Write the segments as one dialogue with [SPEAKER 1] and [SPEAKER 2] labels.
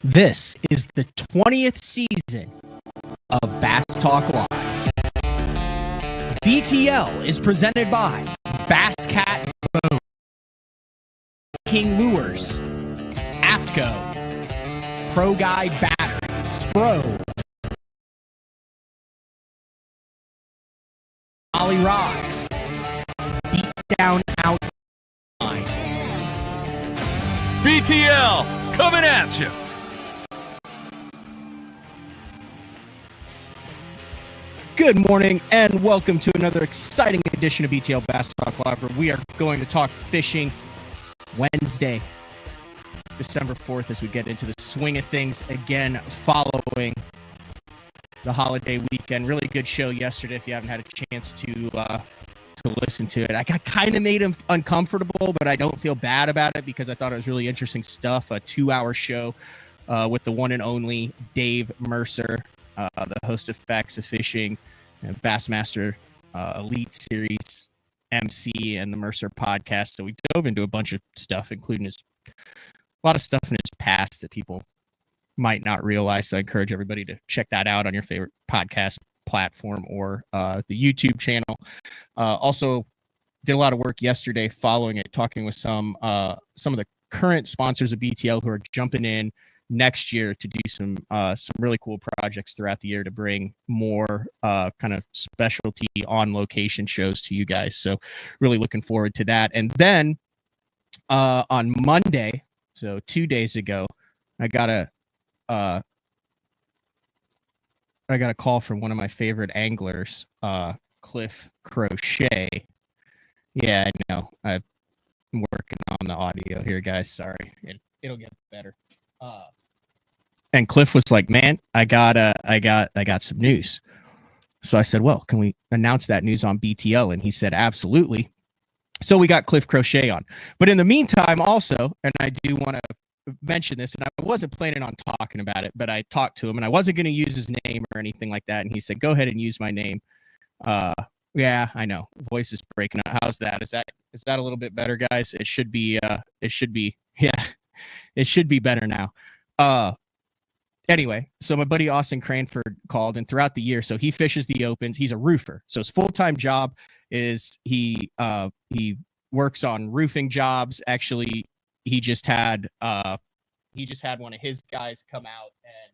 [SPEAKER 1] This is the 20th season of Bass Talk Live. BTL is presented by Bass Cat Boat, King Lures, AFTCO, Pro Guy Batteries, Spro, Ollie Rods, Beat Down Out Line.
[SPEAKER 2] BTL coming at you.
[SPEAKER 1] Good morning and welcome to another exciting edition of BTL Bass Talk Live, where we are going to talk fishing Wednesday, December 4th, as we get into the swing of things again following the holiday weekend. Really good show yesterday if you haven't had a chance to listen to it. I got kind of made him uncomfortable, but I don't feel bad about it because I thought it was really interesting stuff. A 2-hour show with the one and only Dave Mercer, the host of Facts of Fishing and Bassmaster Elite Series MC and the Mercer podcast. So we dove into a bunch of stuff, including a lot of stuff in his past that people might not realize. So I encourage everybody to check that out on your favorite podcast platform or the YouTube channel. Also did a lot of work yesterday following it, talking with some of the current sponsors of BTL who are jumping in next year to do some really cool projects throughout the year to bring more kind of specialty on location shows to you guys. So really looking forward to that. And then on Monday, so 2 days ago, I got a call from one of my favorite anglers, Cliff Crochet. Yeah, I know. I'm working on the audio here, guys. Sorry. It'll get better. And Cliff was like, "Man, I got some news." So I said, "Well, can we announce that news on BTL?" And he said, "Absolutely." So we got Cliff Crochet on. But in the meantime, also, and I do want to mention this, and I wasn't planning on talking about it, but I talked to him, and I wasn't going to use his name or anything like that. And he said, "Go ahead and use my name." Yeah, I know. Voice is breaking up. How's that? Is that a little bit better, guys? It should be better now. Anyway, so my buddy Austin Cranford called, and throughout the year, so he fishes the opens. He's a roofer. So his full-time job is he works on roofing jobs. Actually, he just had one of his guys come out, and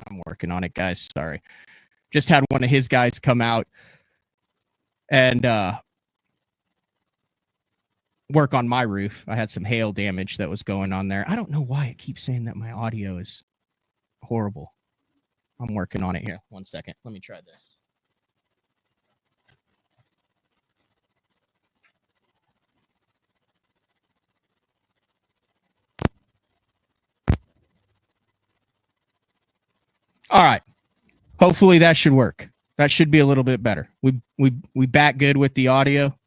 [SPEAKER 1] I'm working on it, guys. Sorry. Just had one of his guys come out and work on my roof. I had some hail damage that was going on there. I don't know why it keeps saying that my audio is horrible. I'm working on it here. 1 second. Let me try this. All right. Hopefully that should work. That should be a little bit better. We back good with the audio.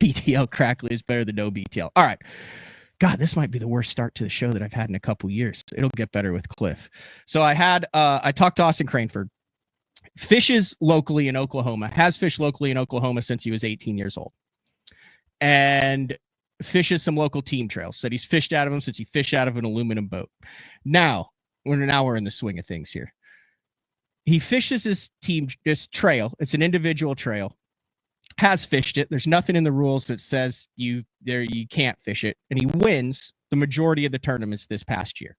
[SPEAKER 1] BTL crackly is better than no BTL. All right. God, this might be the worst start to the show that I've had in a couple years. It'll get better with Cliff. So I talked to Austin Cranford. Fishes locally in Oklahoma, has fished locally in Oklahoma since he was 18 years old. And fishes some local team trails. Said he's fished out of them since he fished out of an aluminum boat. Now we're in the swing of things here. He fishes this trail. It's an individual trail. Has fished it. There's nothing in the rules that says you can't fish it. And he wins the majority of the tournaments this past year.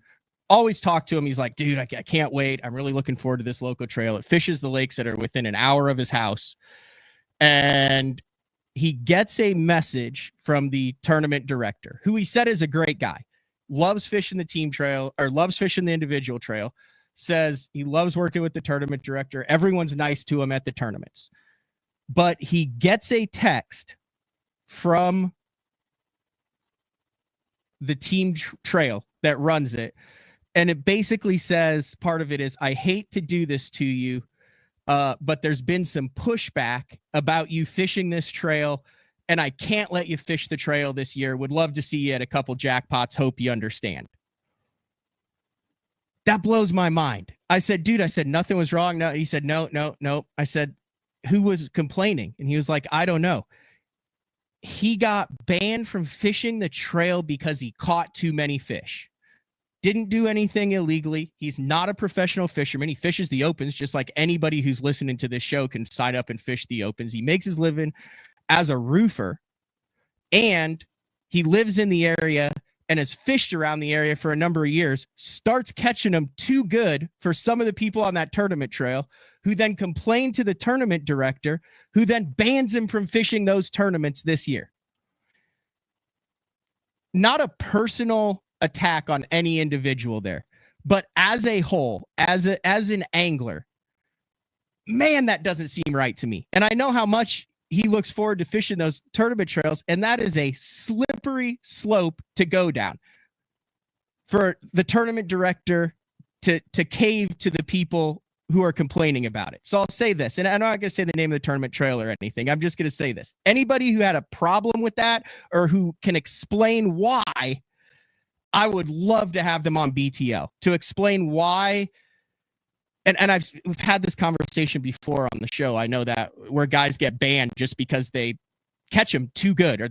[SPEAKER 1] Always talk to him. He's like, "Dude, I can't wait. I'm really looking forward to this local trail." It fishes the lakes that are within an hour of his house. And he gets a message from the tournament director, who he said is a great guy, loves fishing the team trail or loves fishing the individual trail, says he loves working with the tournament director. Everyone's nice to him at the tournaments. But he gets a text from the team trail that runs it. And it basically says, part of it is, "I hate to do this to you, but there's been some pushback about you fishing this trail, and I can't let you fish the trail this year. Would love to see you at a couple jackpots. Hope you understand." That blows my mind. I said, "Dude," I said, "nothing was wrong." No, he said, no. I said, "Who was complaining?" And he was like, "I don't know." he got banned from fishing the trail because he caught too many fish. Didn't do anything illegally. He's not a professional fisherman. He fishes the opens just like anybody who's listening to this show can sign up and fish the opens. He makes his living as a roofer, and he lives in the area and has fished around the area for a number of years, starts catching them too good for some of the people on that tournament trail, who then complain to the tournament director, who then bans him from fishing those tournaments this year. Not a personal attack on any individual there, but as a whole, as an angler, man, that doesn't seem right to me. And I know how much he looks forward to fishing those tournament trails, and that is a slippery slope to go down for the tournament director to cave to the people who are complaining about it. So I'll say this, and I'm not going to say the name of the tournament trail or anything. I'm just going to say this. Anybody who had a problem with that or who can explain why, I would love to have them on BTL to explain why. And we've had this conversation before on the show. I know that where guys get banned just because they catch them too good, or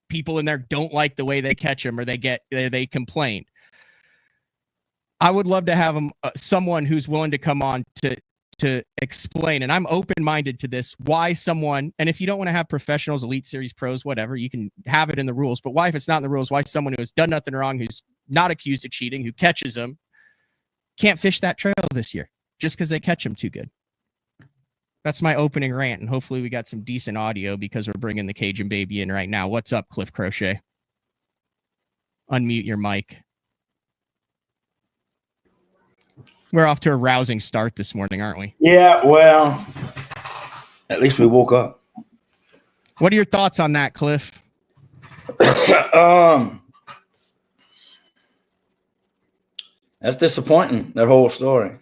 [SPEAKER 1] people in there don't like the way they catch them, or they complain. I would love to have them, someone who's willing to come on to explain, and I'm open-minded to this, why someone, and if you don't want to have professionals, elite series pros, whatever, you can have it in the rules, but why, if it's not in the rules, why someone who has done nothing wrong, who's not accused of cheating, who catches them, can't fish that trail this year just because they catch them too good. That's my opening rant, and hopefully we got some decent audio because we're bringing the Cajun Baby in right now. What's up, Cliff Crochet? Unmute your mic. We're off to a rousing start this morning, aren't we?
[SPEAKER 3] Yeah, well, at least we woke up.
[SPEAKER 1] What are your thoughts on that, Cliff?
[SPEAKER 3] That's disappointing, that whole story.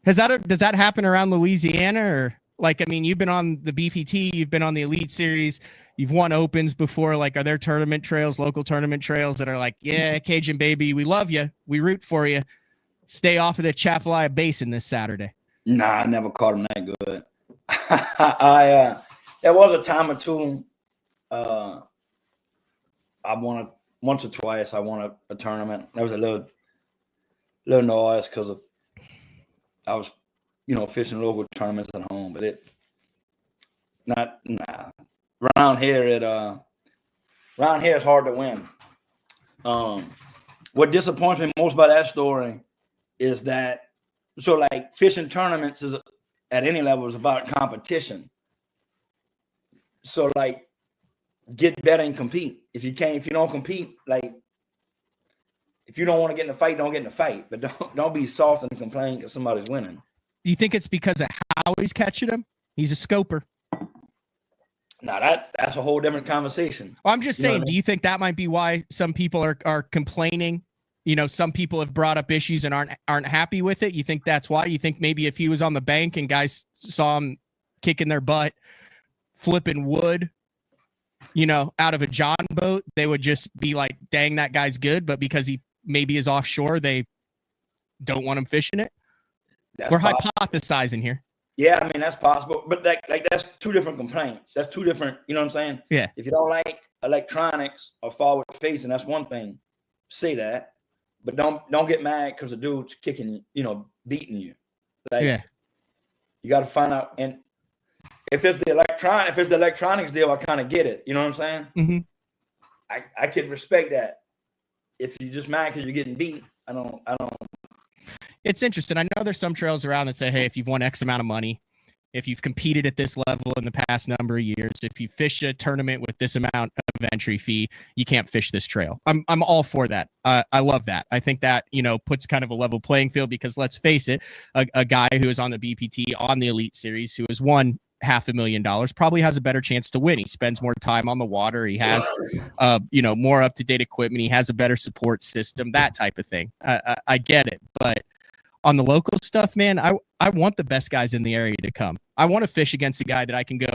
[SPEAKER 1] Does that happen around Louisiana? Or, like, I mean, you've been on the BPT, you've been on the Elite Series, you've won opens before. Like, are there tournament trails, local tournament trails that are like, yeah, Cajun Baby, we love you, we root for you, stay off of the Chafalaya Basin this Saturday?
[SPEAKER 3] Nah, I never caught him that good. There was a time or two. I won once or twice. I won a tournament. There was a little noise because I was, fishing local tournaments at home. But around here it's hard to win. What disappoints me most about that story is that, so like fishing tournaments is at any level is about competition. So like, get better and compete. If you don't compete, like, if you don't want to get in a fight, don't get in a fight. But don't be soft and complain because somebody's winning.
[SPEAKER 1] You think it's because of how he's catching them? He's a scoper.
[SPEAKER 3] Now that's a whole different conversation.
[SPEAKER 1] Well, I'm just saying, do you think that might be why some people are complaining? Some people have brought up issues and aren't happy with it. You think that's why? You think maybe if he was on the bank and guys saw him kicking their butt, flipping wood, out of a John boat, they would just be like, dang, that guy's good. But because he maybe is offshore, they don't want him fishing it. We're hypothesizing here.
[SPEAKER 3] Yeah, I mean, that's possible. But like that's two different complaints. That's two different, you know what I'm saying?
[SPEAKER 1] Yeah.
[SPEAKER 3] If you don't like electronics or forward facing, that's one thing. Say that. But don't get mad because the dude's kicking you, beating you. Like, yeah. You got to find out. And if it's the electronics deal, I kind of get it. You know what I'm saying?
[SPEAKER 1] Mm-hmm.
[SPEAKER 3] I could respect that. If you're just mad because you're getting beat, I don't.
[SPEAKER 1] It's interesting. I know there's some trails around that say, hey, if you've won X amount of money, if you've competed at this level in the past number of years, if you fish a tournament with this amount of entry fee, you can't fish this trail. I'm all for that. I love that. I think that, puts kind of a level playing field because let's face it, a guy who is on the BPT, on the Elite Series, who has won $500,000 probably has a better chance to win. He spends more time on the water. He has, more up-to-date equipment. He has a better support system, that type of thing. I get it. But on the local stuff, man, I want the best guys in the area to come. I want to fish against a guy that I can go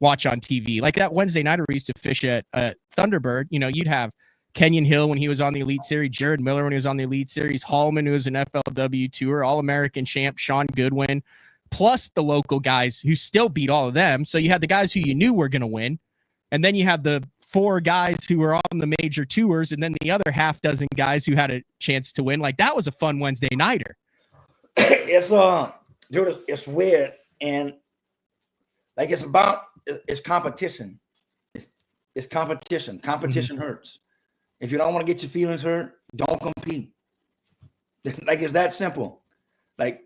[SPEAKER 1] watch on TV. Like that Wednesday night we used to fish at Thunderbird, you'd have Kenyon Hill when he was on the Elite Series, Jared Miller when he was on the Elite Series, Hallman, who was an FLW tour, All-American champ, Sean Goodwin, plus the local guys who still beat all of them. So you had the guys who you knew were going to win, and then you had the 4 guys who were on the major tours, and then the other half dozen guys who had a chance to win. Like, that was a fun Wednesday nighter.
[SPEAKER 3] It's dude, it's weird, and like it's competition. It's competition. Competition hurts. If you don't want to get your feelings hurt, don't compete. Like, it's that simple. Like,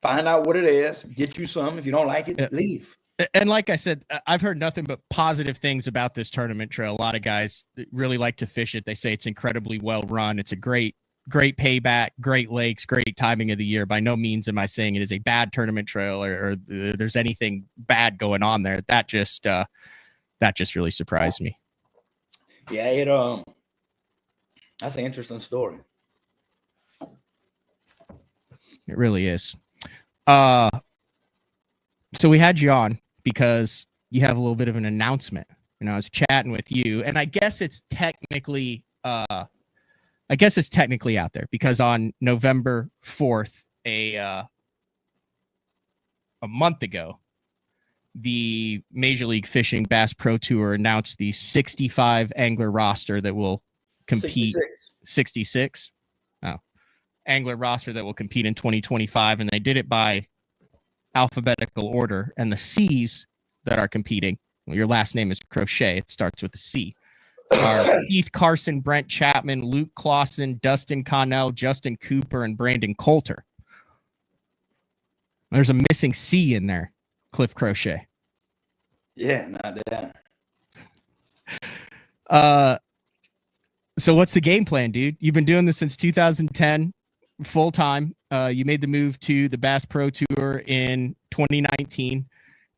[SPEAKER 3] find out what it is, get you some. If you don't like it, leave.
[SPEAKER 1] And like I said, I've heard nothing but positive things about this tournament trail. A lot of guys really like to fish it. They say it's incredibly well run. It's a great payback, great lakes, great timing of the year. By no means am I saying it is a bad tournament trail or there's anything bad going on there. That just really surprised me.
[SPEAKER 3] Yeah, that's an interesting story.
[SPEAKER 1] It really is. So we had you on because you have a little bit of an announcement. You know, I was chatting with you, and I guess it's technically out there because on November 4th, a month ago, the Major League Fishing Bass Pro Tour announced the 65 angler roster that will compete. 66. Oh, angler roster that will compete in 2025, and they did it by alphabetical order, and the C's that are competing, well, your last name is Crochet, it starts with a C, are Keith Carson, Brent Chapman, Luke Clausen, Dustin Connell, Justin Cooper, and Brandon Coulter. There's a missing C in there, Cliff Crochet.
[SPEAKER 3] Yeah, not that.
[SPEAKER 1] So what's the game plan, dude? You've been doing this since 2010, full time. You made the move to the Bass Pro Tour in 2019,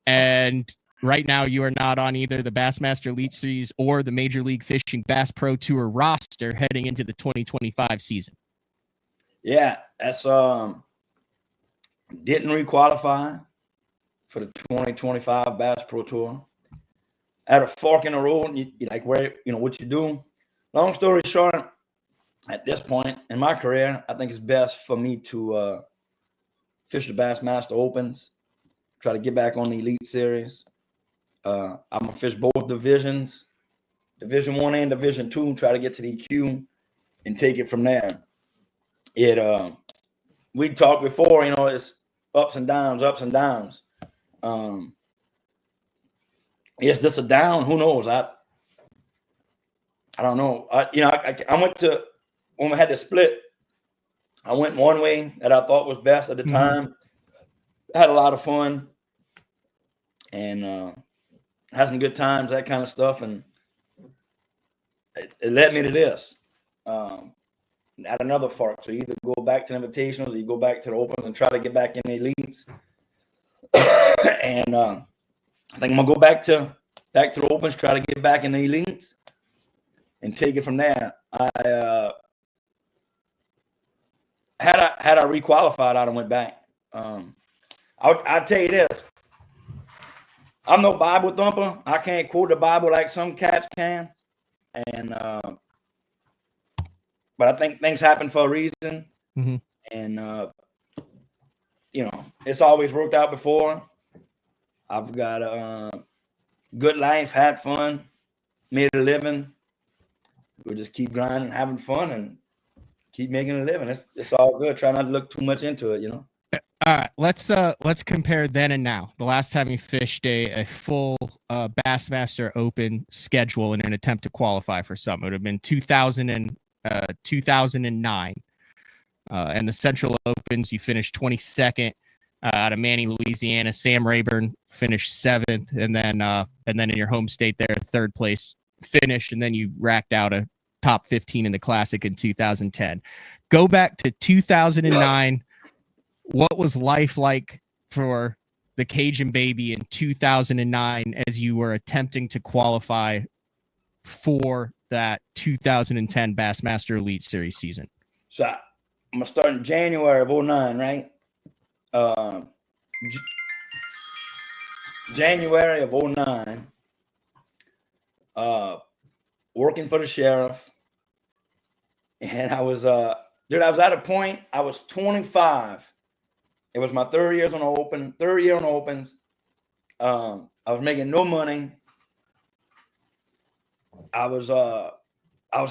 [SPEAKER 1] and right now you are not on either the Bassmaster Elite Series or the Major League Fishing Bass Pro Tour roster heading into the 2025 season.
[SPEAKER 3] Yeah, that's didn't re-qualify for the 2025 Bass Pro Tour. At a fork in the road, you like where what you do. Long story short, at this point in my career, I think it's best for me to fish the Bassmaster Opens, try to get back on the Elite Series. I'm going to fish both divisions, Division 1 and Division 2, try to get to the EQ and take it from there. We talked before, it's ups and downs. Is this a down? Who knows? I don't know. I went to, when we had to split, I went one way that I thought was best at the time. I had a lot of fun and had some good times, that kind of stuff. And it led me to this. At another fork. So you either go back to the invitationals or you go back to the Opens and try to get back in the Elites. And I think I'm gonna go back to the Opens, try to get back in the Elites and take it from there. Had I re-qualified, I'd have went back. I'll tell you this. I'm no Bible thumper. I can't quote the Bible like some cats can. And but I think things happen for a reason. And it's always worked out before. I've got a good life, had fun, made a living. We'll just keep grinding, having fun, and keep making a living. It's all good. Try not to look too much into it,
[SPEAKER 1] All right, let's compare then and now. The last time you fished a full Bassmaster Open schedule in an attempt to qualify for something, it would have been 2009. And the Central Opens, you finished 22nd out of Manny, Louisiana. Sam Rayburn finished 7th, and then in your home state there, 3rd place finish, and then you racked out a top 15 in the Classic in 2010. Go back to 2009. What was life like for the Cajun Baby in 2009 as you were attempting to qualify for that 2010 Bassmaster Elite Series season?
[SPEAKER 3] So I'm gonna start in January of 2009, right? January of 2009. Working for the sheriff, and I was at a point. I was 25. It was my third year on Opens. I was making no money. I was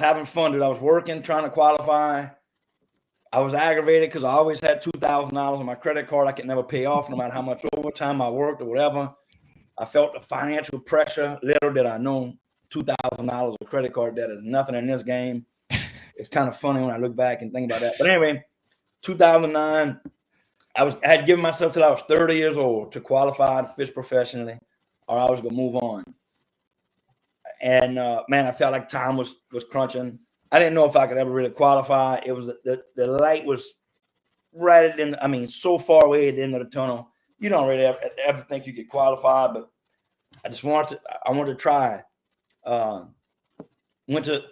[SPEAKER 3] having fun, dude. I was working, trying to qualify. I was aggravated because I always had $2,000 on my credit card I could never pay off, no matter how much overtime I worked or whatever. I felt the financial pressure. Little did I know, $2,000 of credit card debt is nothing in this game. It's kind of funny when I look back and think about that. But anyway, 2009, I had given myself till I was 30 years old to qualify to fish professionally, or I was gonna move on. And man, I felt like time was crunching. I didn't know if I could ever really qualify. It was the light was right at the end. I mean, so far away at the end of the tunnel. You don't really ever think you could qualify, but I just wanted to try. Went to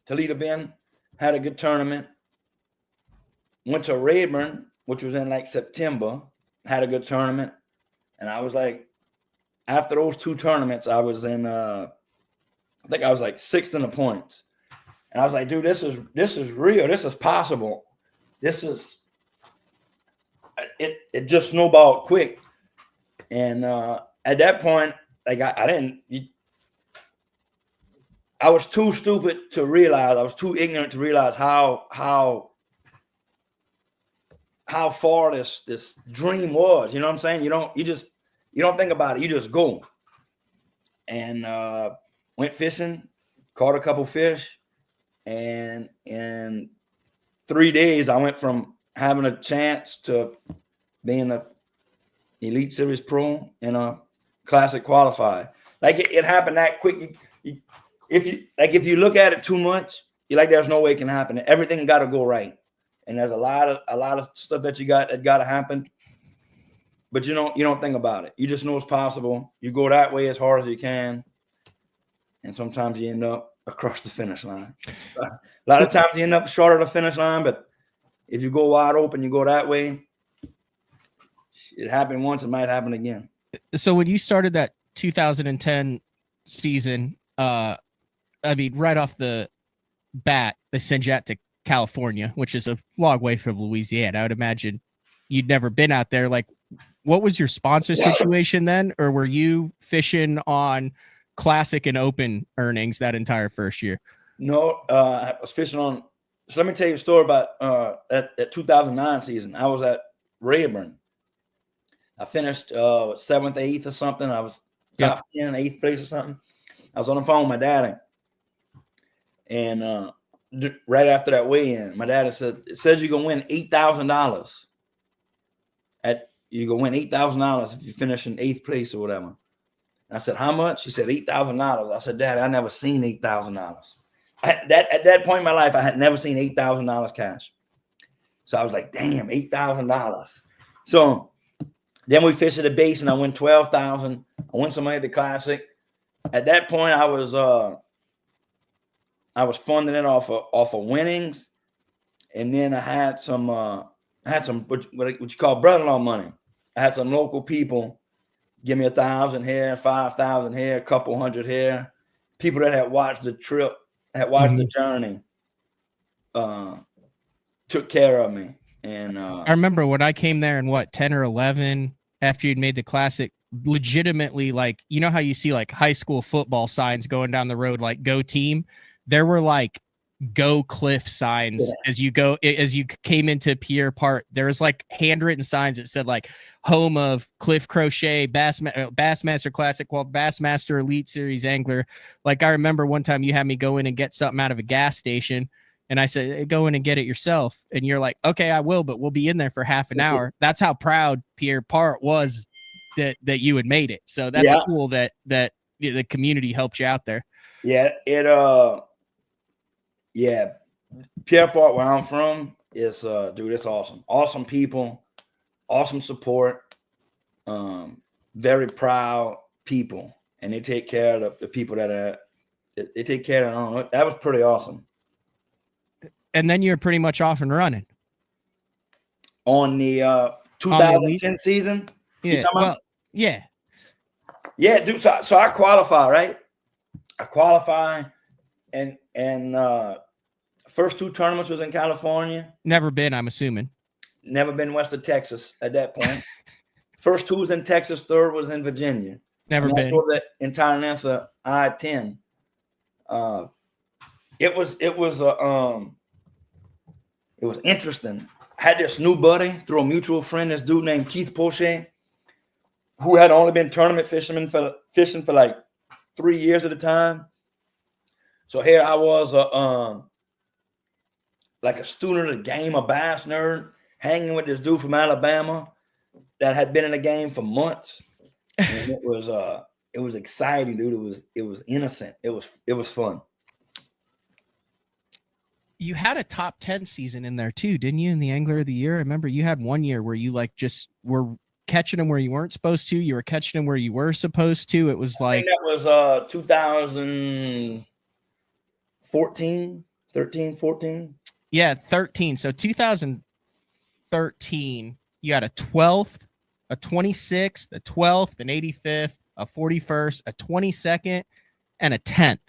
[SPEAKER 3] Toledo Bend, had a good tournament. Went to Rayburn, which was in like September, had a good tournament. And I was like, after those two tournaments, I was in I think I was like 6th in the points. And I was like, dude, this is real. This is possible. This is it just snowballed quick. And at that point, like I was too stupid to realize, I was too ignorant to realize how far this dream was. You know what I'm saying? You don't think about it, you just go. And went fishing, caught a couple fish, and in 3 days I went from having a chance to being a Elite Series pro and a Classic qualifier. Like it happened that quick. If you look at it too much, you're like, there's no way it can happen. Everything got to go right, and there's a lot of stuff that got to happen. But you don't think about it. You just know it's possible. You go that way as hard as you can, and sometimes you end up across the finish line. A lot of times you end up short of the finish line, but if you go wide open, you go that way. It happened once, it might happen again.
[SPEAKER 1] So when you started that 2010 season, I mean, right off the bat, they send you out to California, which is a long way from Louisiana. I would imagine you'd never been out there. Like, what was your sponsor situation then? Or were you fishing on Classic and Open earnings that entire first year?
[SPEAKER 3] No, I was fishing on. So let me tell you a story about that 2009 season. I was at Rayburn. I finished 7th, 8th or something. I was top 10, 8th place or something. I was on the phone with my daddy. And right after that weigh-in, my daddy said, it says you're going to win $8,000. You're going to win $8,000 if you finish in 8th place or whatever. And I said, how much? He said, $8,000. I said, Daddy, I never seen $8,000. At that point in my life, I had never seen $8,000 cash. So I was like, damn, $8,000. So then we fished at the base and I won $12,000. I won some money at the Classic. At that point, I was funding it off of winnings. And then I had some what you call brother-in-law money. I had some local people give me 1,000 here, 5,000 here, a couple hundred here. People that had watched the trip, had watched the journey, took care of me. And
[SPEAKER 1] I remember when I came there in 10 or 11 after you'd made the Classic, legitimately, like, you know how you see like high school football signs going down the road, like go team. There were like go Cliff signs as you came into Pierre Part. There was like handwritten signs that said like home of Cliff Crochet, Bassmaster Classic, Bassmaster Elite Series Angler. Like I remember one time you had me go in and get something out of a gas station. And I said, hey, go in and get it yourself. And you're like, okay, I will, but we'll be in there for half an hour. That's how proud Pierre Part was that you had made it. So that's cool that the community helped you out there.
[SPEAKER 3] Yeah, Pierre Part, where I'm from, is dude, it's awesome. Awesome people, awesome support, very proud people, and they take care of the people that they take care of. That was pretty awesome.
[SPEAKER 1] And then you're pretty much off and running
[SPEAKER 3] on the 2010 season.
[SPEAKER 1] Yeah,
[SPEAKER 3] yeah, dude. So I qualify, right? I qualify, and first two tournaments was in California.
[SPEAKER 1] Never been, I'm assuming.
[SPEAKER 3] Never been west of Texas at that point. First two was in Texas. Third was in Virginia.
[SPEAKER 1] Never been.
[SPEAKER 3] For that entire length, I-10. It was interesting. I had this new buddy through a mutual friend, this dude named Keith Crochet, who had only been tournament fishing for like 3 years at a time. So here I was, like a student of the game, a bass nerd, hanging with this dude from Alabama that had been in the game for months. And it was exciting, dude. It was innocent. It was fun.
[SPEAKER 1] You had a top 10 season in there too, didn't you? In the Angler of the Year, I remember you had one year where you like just were catching them where you weren't supposed to. You were catching them where you were supposed to. It was like
[SPEAKER 3] that was 2014, 13, 14.
[SPEAKER 1] Yeah, 13. So 2013, you had a 12th, a 26th, a 12th, an 85th, a 41st, a 22nd, and a 10th.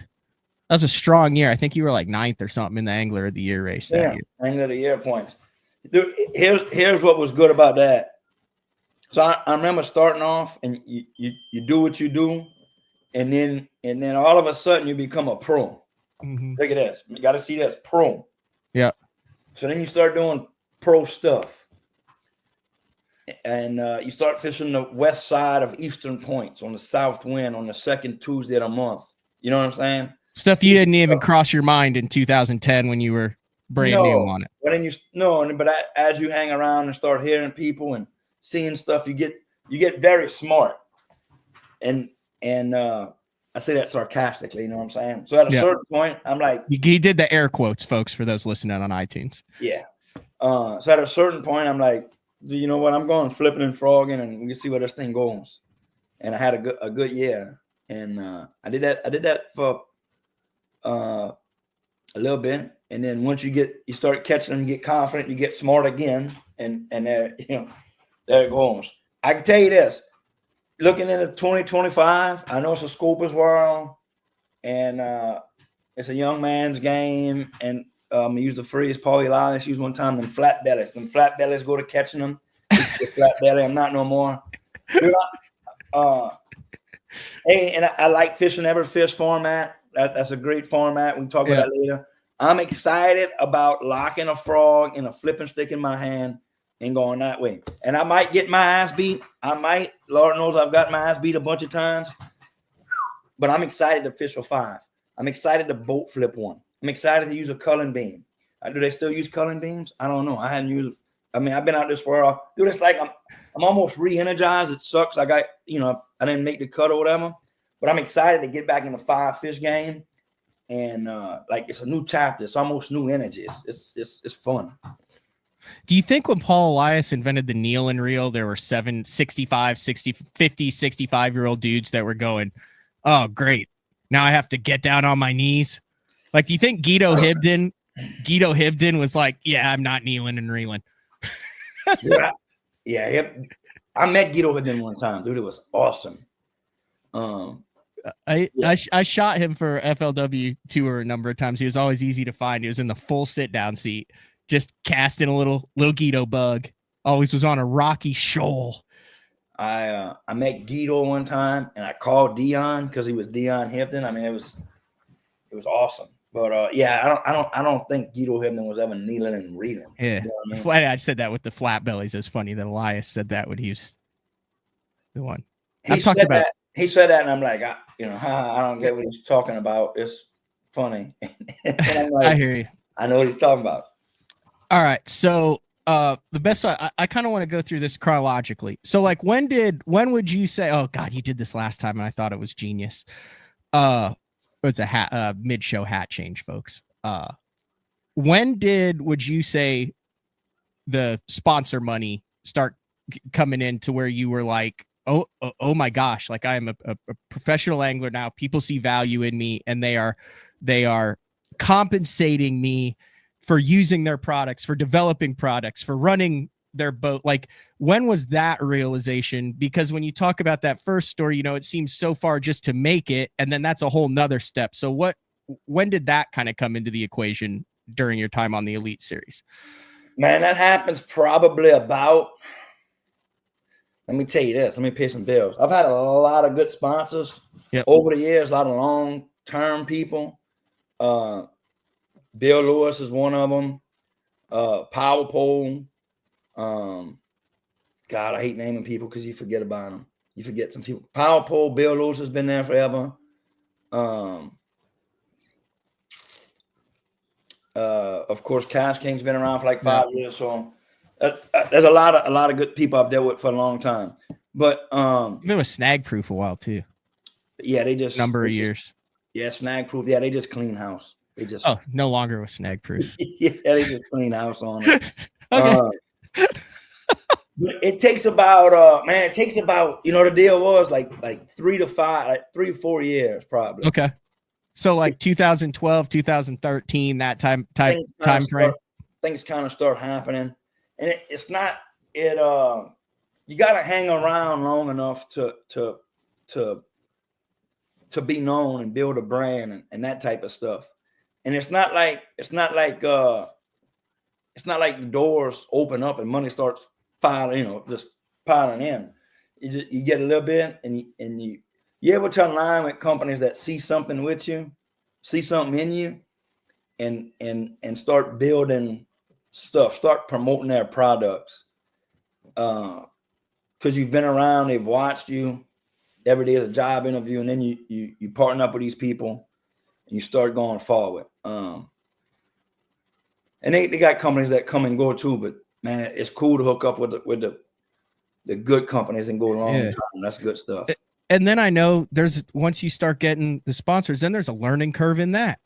[SPEAKER 1] That was a strong year. I think you were like 9th or something in the Angler of the Year race that year.
[SPEAKER 3] Angler of the Year points. Dude, here's what was good about that. So I remember starting off, and you do what you do, and then all of a sudden you become a pro.
[SPEAKER 1] Mm-hmm.
[SPEAKER 3] Look at this. You got to see this, pro.
[SPEAKER 1] Yeah.
[SPEAKER 3] So then you start doing pro stuff, and you start fishing the west side of Eastern Points on the south wind on the second Tuesday of the month. You know what I'm saying?
[SPEAKER 1] Stuff you didn't even cross your mind in 2010 when you were brand new on it.
[SPEAKER 3] But then but as you hang around and start hearing people and seeing stuff, you get very smart. And I say that sarcastically, you know what I'm saying? So at a certain point, I'm like,
[SPEAKER 1] he did the air quotes, folks, for those listening on iTunes.
[SPEAKER 3] Yeah. So at a certain point, I'm like, you know what? I'm going flipping and frogging, and we can see where this thing goes. And I had a good year, and I did that for a little bit, and then once you start catching them, you get confident, you get smart again, and there it goes. I can tell you this: looking into 2025, I know it's a scoper's world, and it's a young man's game. And I used the phrase Paul Elias used one time: them flat bellies go to catching them. Flat belly, I'm not no more. Dude, hey, and I like fishing every fish format. That's a great format. We can talk about that later. I'm excited about locking a frog and a flipping stick in my hand and going that way. And I might get my ass beat. Lord knows I've got my ass beat a bunch of times. But I'm excited to fish for 5. I'm excited to boat flip one. I'm excited to use a culling beam. Do they still use culling beams? I don't know. I hadn't used. I mean, I've been out this world. Dude, it's like I'm almost re-energized. It sucks. I didn't make the cut or whatever. But I'm excited to get back in the 5-fish game, and like it's a new chapter. It's almost new energy. It's fun.
[SPEAKER 1] Do you think when Paul Elias invented the kneel and reel, there were 50, 65-year-old dudes that were going, "Oh, great! Now I have to get down on my knees." Like, do you think Guido Hibdon was like, "Yeah, I'm not kneeling and reeling"?
[SPEAKER 3] Yeah. I met Guido Hibdon one time, dude. It was awesome.
[SPEAKER 1] I shot him for FLW tour a number of times. He was always easy to find. He was in the full sit down seat, just casting a little Guido bug. Always was on a rocky shoal.
[SPEAKER 3] I met Guido one time, and I called Dion because he was Dion Hibdon. I mean, it was awesome. But I don't think Guido Hibdon was ever kneeling and reeling.
[SPEAKER 1] Yeah,
[SPEAKER 3] you know what I mean?
[SPEAKER 1] I said that with the flat bellies. It was funny that Elias said that when he was the one.
[SPEAKER 3] He said that, and I'm like, I don't get what he's talking about. It's funny. And I'm like,
[SPEAKER 1] I hear you.
[SPEAKER 3] I know what he's talking about.
[SPEAKER 1] All right, so the best I kind of want to go through this chronologically. So, like, when would you say, "Oh God, you did this last time and I thought it was genius"? It's a mid-show hat change, folks. When would you say the sponsor money start coming in to where you were like, oh my gosh, like I am a professional angler now. People see value in me, and they are compensating me for using their products, for developing products, for running their boat. Like, when was that realization? Because when you talk about that first story, it seems so far just to make it, and then that's a whole nother step. So when did that kind of come into the equation during your time on the Elite Series?
[SPEAKER 3] Man, that happens probably about, let me tell you this. Let me pay some bills. I've had a lot of good sponsors,
[SPEAKER 1] Yep.
[SPEAKER 3] Over the years, a lot of long-term people. Bill Lewis is one of them. Power Pole. God, I hate naming people because you forget about them. You forget some people. Power Pole, Bill Lewis has been there forever. Of course, Cash King's been around for like 5 years. So there's a lot of good people I've dealt with for a long time. But
[SPEAKER 1] you've been with Snag Proof a while too.
[SPEAKER 3] Yeah, they just
[SPEAKER 1] number of years.
[SPEAKER 3] Yeah, Snag Proof. Yeah, they just clean house. They just
[SPEAKER 1] no longer with Snag Proof.
[SPEAKER 3] Yeah, they just clean house on it.
[SPEAKER 1] Okay.
[SPEAKER 3] But it takes about man, it takes about, the deal was like 3 to 4 years probably.
[SPEAKER 1] Okay. So like 2012, 2013, that time frame.
[SPEAKER 3] Things kind of start happening. And it's not you gotta hang around long enough to be known and build a brand and that type of stuff. And it's not like the doors open up and money starts piling, just piling in. You get a little bit and you're able to align with companies that see something with you, see something in you, and start building stuff, start promoting their products. Because you've been around, they've watched you. Every day is a job interview, and then you partner up with these people and you start going forward. And they got companies that come and go too, but man, it's cool to hook up with the good companies and go long term. That's good stuff.
[SPEAKER 1] And then I know once you start getting the sponsors, then there's a learning curve in that.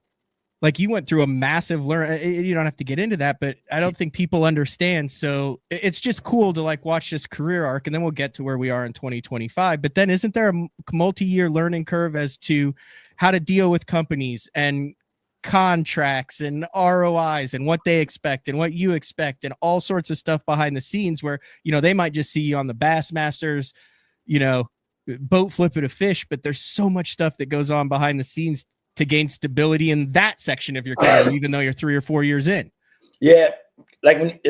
[SPEAKER 1] Like you went through a massive you don't have to get into that, but I don't think people understand. So it's just cool to like watch this career arc, and then we'll get to where we are in 2025. But then isn't there a multi-year learning curve as to how to deal with companies and contracts and ROIs and what they expect and what you expect and all sorts of stuff behind the scenes where, they might just see you on the Bassmasters, boat flipping a fish, but there's so much stuff that goes on behind the scenes to gain stability in that section of your career, even though you're 3 or 4 years in.
[SPEAKER 3] Yeah. Like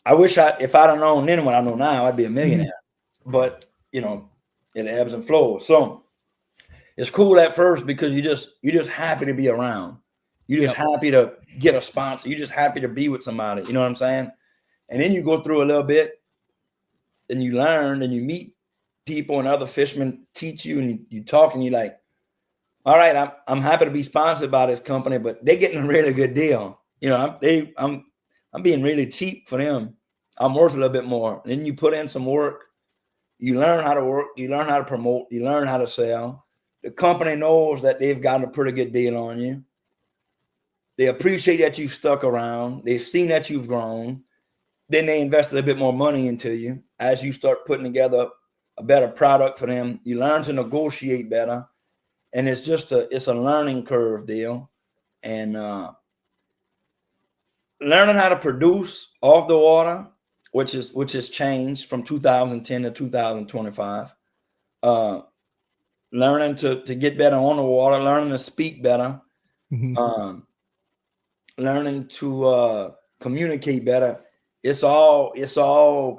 [SPEAKER 3] I wish if I'd have known then what I know now, I'd be a millionaire, but it ebbs and flows. So it's cool at first because you're just happy to be around. You're just happy to get a sponsor. You're just happy to be with somebody. You know what I'm saying? And then you go through a little bit and you learn and you meet people and other fishermen teach you and you talk and you're like, all right, I'm happy to be sponsored by this company, but they're getting a really good deal. I'm being really cheap for them. I'm worth a little bit more. And then you put in some work. You learn how to work. You learn how to promote. You learn how to sell. The company knows that they've gotten a pretty good deal on you. They appreciate that you've stuck around. They've seen that you've grown. Then they invest a little bit more money into you. As you start putting together a better product for them, you learn to negotiate better. And it's a learning curve deal. And learning how to produce off the water, which has changed from 2010 to 2025. Learning to get better on the water, learning to speak better, learning to communicate better. It's all a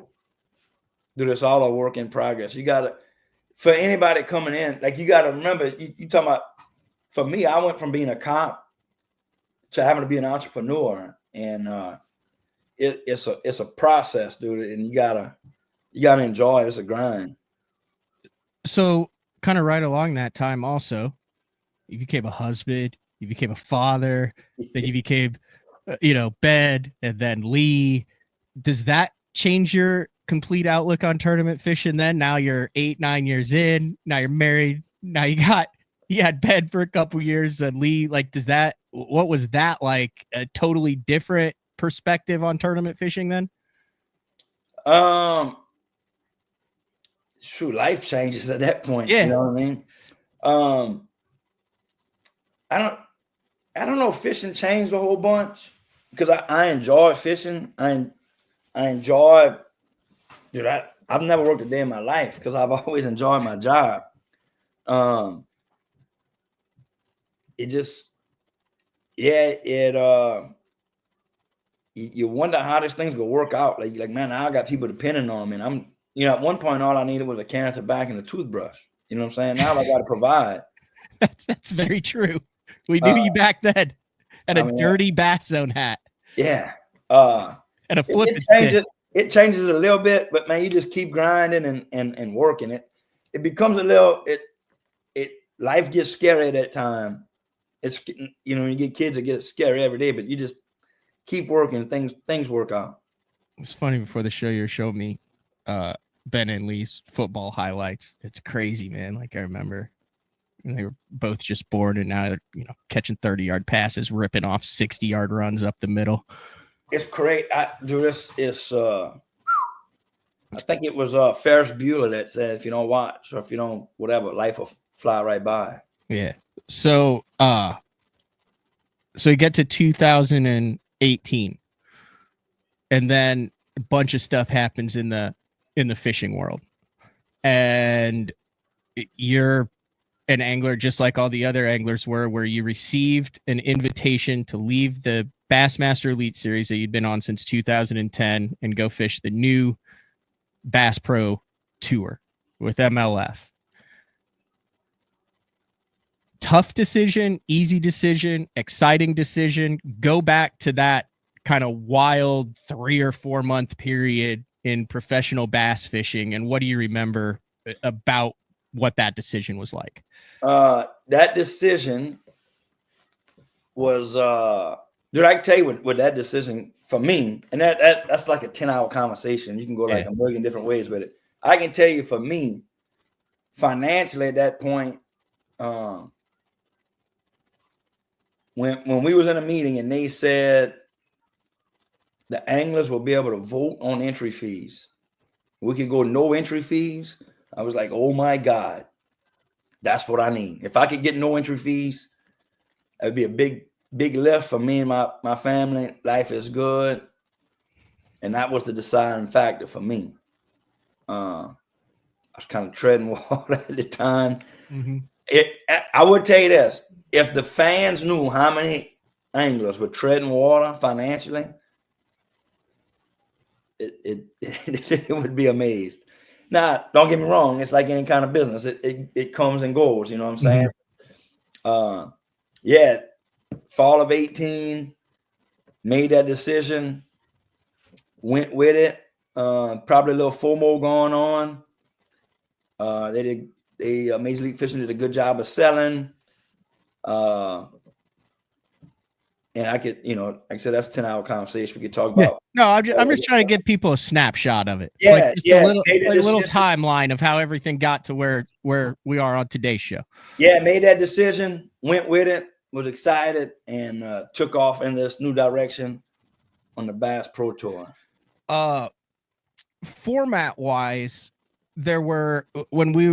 [SPEAKER 3] work in progress. You gotta, for anybody coming in, like you gotta remember, you talking about, for me, I went from being a cop to having to be an entrepreneur, and it's a process, dude, and you gotta enjoy it. It's a grind.
[SPEAKER 1] So kind of right along that time also, you became a husband, you became a father, then you became Ben, and then Lee. Does that change your complete outlook on tournament fishing then? Now you're 8-9 years in, now you're married, now you had Ben for a couple years, and Lee, like, what was that like? A totally different perspective on tournament fishing then?
[SPEAKER 3] Shoot, life changes at that point.
[SPEAKER 1] Yeah.
[SPEAKER 3] You know what I mean? I don't know if fishing changed a whole bunch because I enjoy fishing. I enjoy, dude, I've never worked a day in my life because I've always enjoyed my job. You wonder how this thing's gonna work out. Like, man, I got people depending on me. And at one point, all I needed was a can of tobacco and a toothbrush. You know what I'm saying? Now I got to provide.
[SPEAKER 1] That's very true. We knew you back then. And a dirty bass zone hat.
[SPEAKER 3] Yeah.
[SPEAKER 1] And a flipping stick.
[SPEAKER 3] It changes it a little bit, but man, you just keep grinding and working it. It becomes a little, life gets scary at that time. It's, you know, when you get kids, it gets scary every day, but you just keep working, things work out.
[SPEAKER 1] It's funny, before the show, you showed me Ben and Lee's football highlights. It's crazy, man. Like, I remember they were both just born, and now they're, you know, catching 30-yard passes, ripping off 60-yard runs up the middle.
[SPEAKER 3] It's great. I think it was Ferris Bueller that said, if you don't watch or if you don't whatever, life will fly right by.
[SPEAKER 1] Yeah. So you get to 2018, and then a bunch of stuff happens in the fishing world, and you're an angler just like all the other anglers were, where you received an invitation to leave the Bassmaster Elite Series that you'd been on since 2010 and go fish the new Bass Pro Tour with MLF. Tough decision, easy decision, exciting decision. Go back to that kind of wild 3 or 4 month period in professional bass fishing, and what do you remember about what that decision was like?
[SPEAKER 3] That decision was dude, I can tell you what that decision for me, and that's like a 10-hour conversation. You can go like a million different ways with it. I can tell you, for me, financially at that point, when we was in a meeting and they said the anglers will be able to vote on entry fees, we could go no entry fees. I was like, oh my God, that's what I need. If I could get no entry fees, it would be a big lift for me and my family. Life is good. And that was the deciding factor for me. I was kind of treading water at the time. Mm-hmm. I would tell you this: if the fans knew how many anglers were treading water financially, it would be amazed. Now, don't get me wrong; it's like any kind of business; it comes and goes. You know what I'm saying? Mm-hmm. Yeah, fall of 18, made that decision, went with it. Probably a little FOMO going on. Major League Fishing did a good job of selling. And I could, you know, like I said, that's a 10-hour conversation we could talk about.
[SPEAKER 1] No, I'm just trying to give people a snapshot of it.
[SPEAKER 3] Yeah,
[SPEAKER 1] like just a little timeline of how everything got to where we are on today's show. Yeah,
[SPEAKER 3] made that decision, went with it, was excited, and took off in this new direction on the Bass Pro Tour.
[SPEAKER 1] Format wise, there were, when we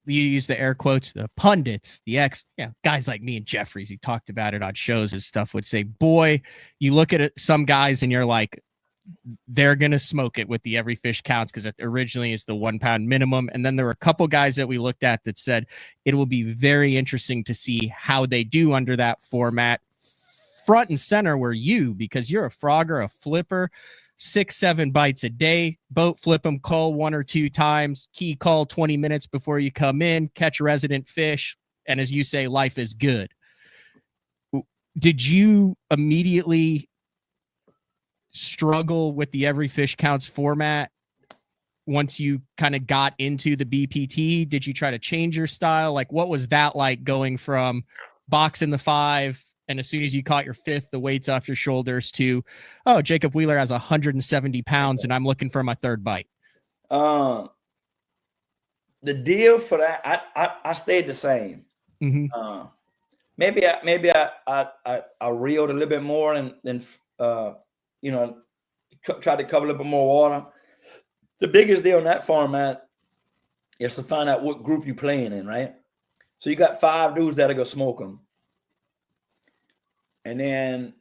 [SPEAKER 1] you use the air quotes, the pundits, guys like me and Jeffries, who talked about it on shows and stuff, would say, boy, you look at some guys and you're like, they're going to smoke it with the every fish counts, because it originally is the 1 pound minimum. And then there were a couple guys that we looked at that said it will be very interesting to see how they do under that format. Front and center were you, because you're a frogger, a flipper, 6-7 bites a day, boat flip them, call 1 or 2 times, key call 20 minutes before you come in, catch resident fish. And as you say, life is good. Did you immediately struggle with the every fish counts format once you kind of got into the BPT? Did you try to change your style? Like, what was that like, going from boxing the 5, and as soon as you caught your 5th, the weight's off your shoulders, to, oh, Jacob Wheeler has 170 pounds and I'm looking for my 3rd bite?
[SPEAKER 3] The deal for that, I stayed the same. Mm-hmm. Maybe I reeled a little bit more and then tried to cover a little bit more water. The biggest deal in that format is to find out what group you're playing in, right? So you got 5 dudes that'll go smoke them. And then,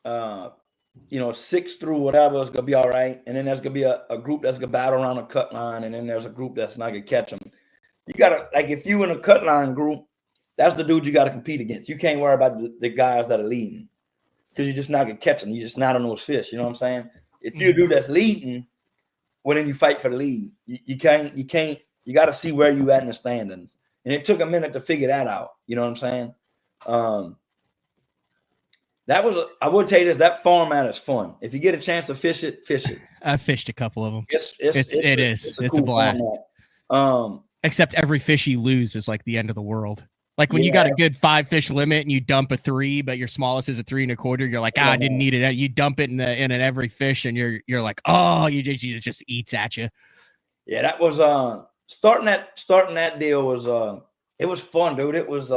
[SPEAKER 3] 6 through whatever is going to be all right. And then there's going to be a group that's going to battle around a cut line. And then there's a group that's not going to catch them. You got to, like, if you in a cut line group, that's the dude you got to compete against. You can't worry about the guys that are leading, because you're just not going to catch them. You're just not on those fish. You know what I'm saying? If you're a dude that's leading, well, then you fight for the lead. You can't You got to see where you at in the standings. And it took a minute to figure that out. You know what I'm saying? I would tell you this, that format is fun. If you get a chance to fish it, fish it.
[SPEAKER 1] I fished a couple of them.
[SPEAKER 3] It's
[SPEAKER 1] a
[SPEAKER 3] cool
[SPEAKER 1] blast.
[SPEAKER 3] Format.
[SPEAKER 1] Except every fish you lose is like the end of the world. Like when you got a good 5 fish limit and you dump a 3, but your smallest is a 3 1/4, you're like, I didn't need it. You dump it in every fish, and you're like, oh, you just eats at you. Yeah,
[SPEAKER 3] that was starting that deal was it was fun, dude. It was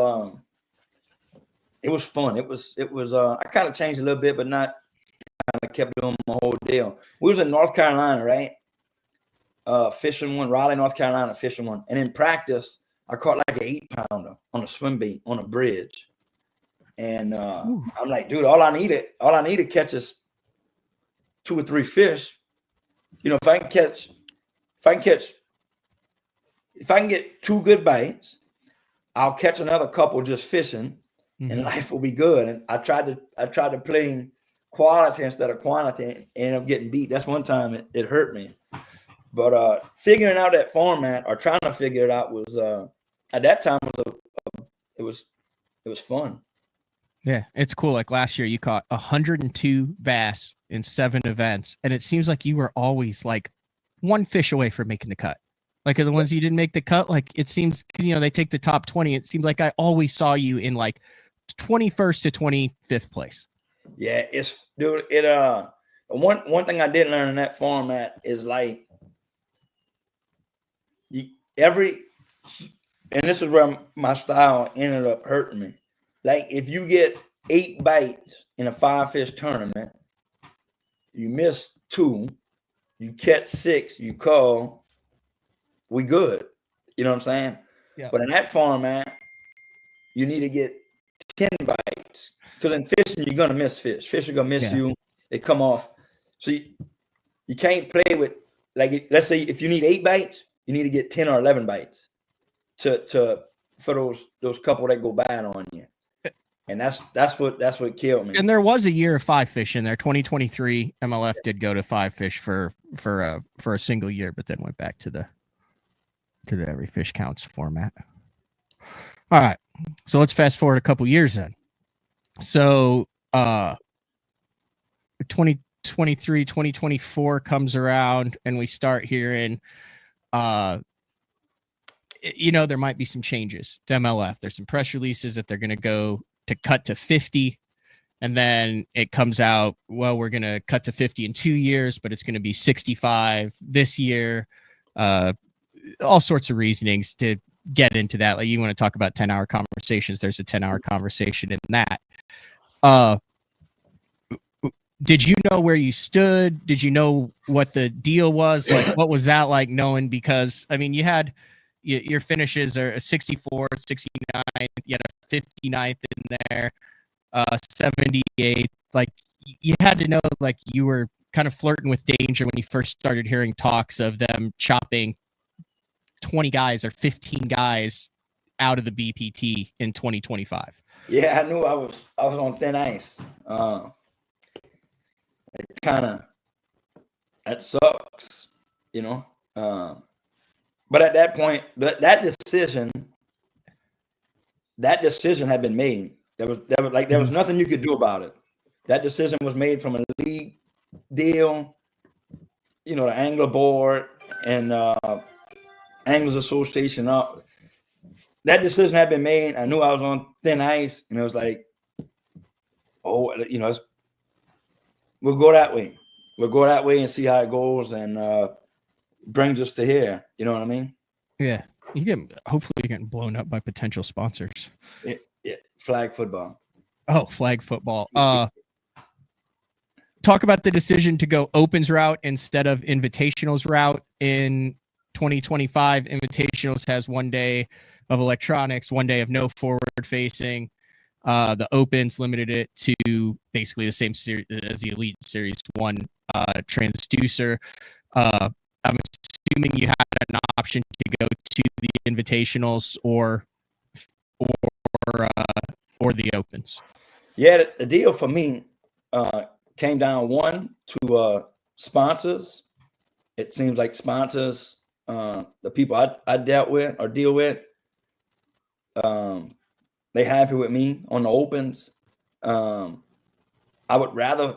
[SPEAKER 3] fun. It was I kind of changed a little bit, but not kind of kept doing my whole deal. We was in North Carolina, right? Fishing one, Raleigh, North Carolina, fishing one. And in practice, I caught like an 8-pounder on a swim bait on a bridge. And I'm like, dude, all I need to catch is 2 or 3 fish. You know, if I can get 2 good bites, I'll catch another couple just fishing, and life will be good. And I tried to play quality instead of quantity, and ended up getting beat. That's one time it hurt me. But figuring out that format, or trying to figure it out, was at that time it was fun.
[SPEAKER 1] Yeah, it's cool. Like last year, you caught 102 bass in 7 events, and it seems like you were always like 1 fish away from making the cut. Like the ones you didn't make the cut, like it seems, they take the top 20. It seems like I always saw you in like 21st to 25th place.
[SPEAKER 3] Yeah, one thing I did learn in that format is like and this is where my style ended up hurting me. Like if you get 8 bites in a 5-fish tournament, you miss 2, you catch 6, you call, we good. You know what I'm saying? Yeah. But in that format, you need to get 10 bites, because in fishing you're gonna miss fish. Fish are gonna miss you. They come off. So you can't play with, like, let's say if you need 8 bites, you need to get 10 or 11 bites for those couple that go bad on you. And that's what killed me.
[SPEAKER 1] And there was a year of 5 fish in there. 2023 MLF did go to 5 fish for a single year, but then went back to the every fish counts format. All right. So let's fast forward a couple years then. So 2023, 2024 comes around, and we start hearing there might be some changes to MLF. There's some press releases that they're going to go to cut to 50. And then it comes out, well, we're going to cut to 50 in 2 years, but it's going to be 65 this year. All sorts of reasonings to get into that. Like, you want to talk about 10-hour conversations. There's a 10-hour conversation in that. Did you know where you stood? Did you know what the deal was? Like, what was that like knowing? Because, I mean, you had your finishes are a 64, 69, you had a 59th in there, 78. Like, you had to know, like, you were kind of flirting with danger when you first started hearing talks of them chopping 20 guys or 15 guys out of the BPT in 2025.
[SPEAKER 3] Yeah, I knew I was on thin ice. That sucks, but at that point, that decision had been made. There was nothing you could do about it. That decision was made from a league deal, the Angler Board and Anglers Association. That decision had been made. I knew I was on thin ice, and it was like, we'll go that way. We'll go that way and see how it goes, and brings us to here. You know what I mean?
[SPEAKER 1] Yeah. Hopefully you're getting blown up by potential sponsors.
[SPEAKER 3] Yeah. Flag football.
[SPEAKER 1] Oh, flag football. Talk about the decision to go opens route instead of invitationals route in 2025. Invitationals has 1 day of electronics, 1 day of no forward facing. The opens limited it to basically the same series as the Elite Series 1 transducer. I'm assuming you had an option to go to the invitationals or the opens.
[SPEAKER 3] Yeah, the deal for me came down, one, to sponsors. It seems like sponsors the people I dealt with or deal with, they happy with me on the opens. I would rather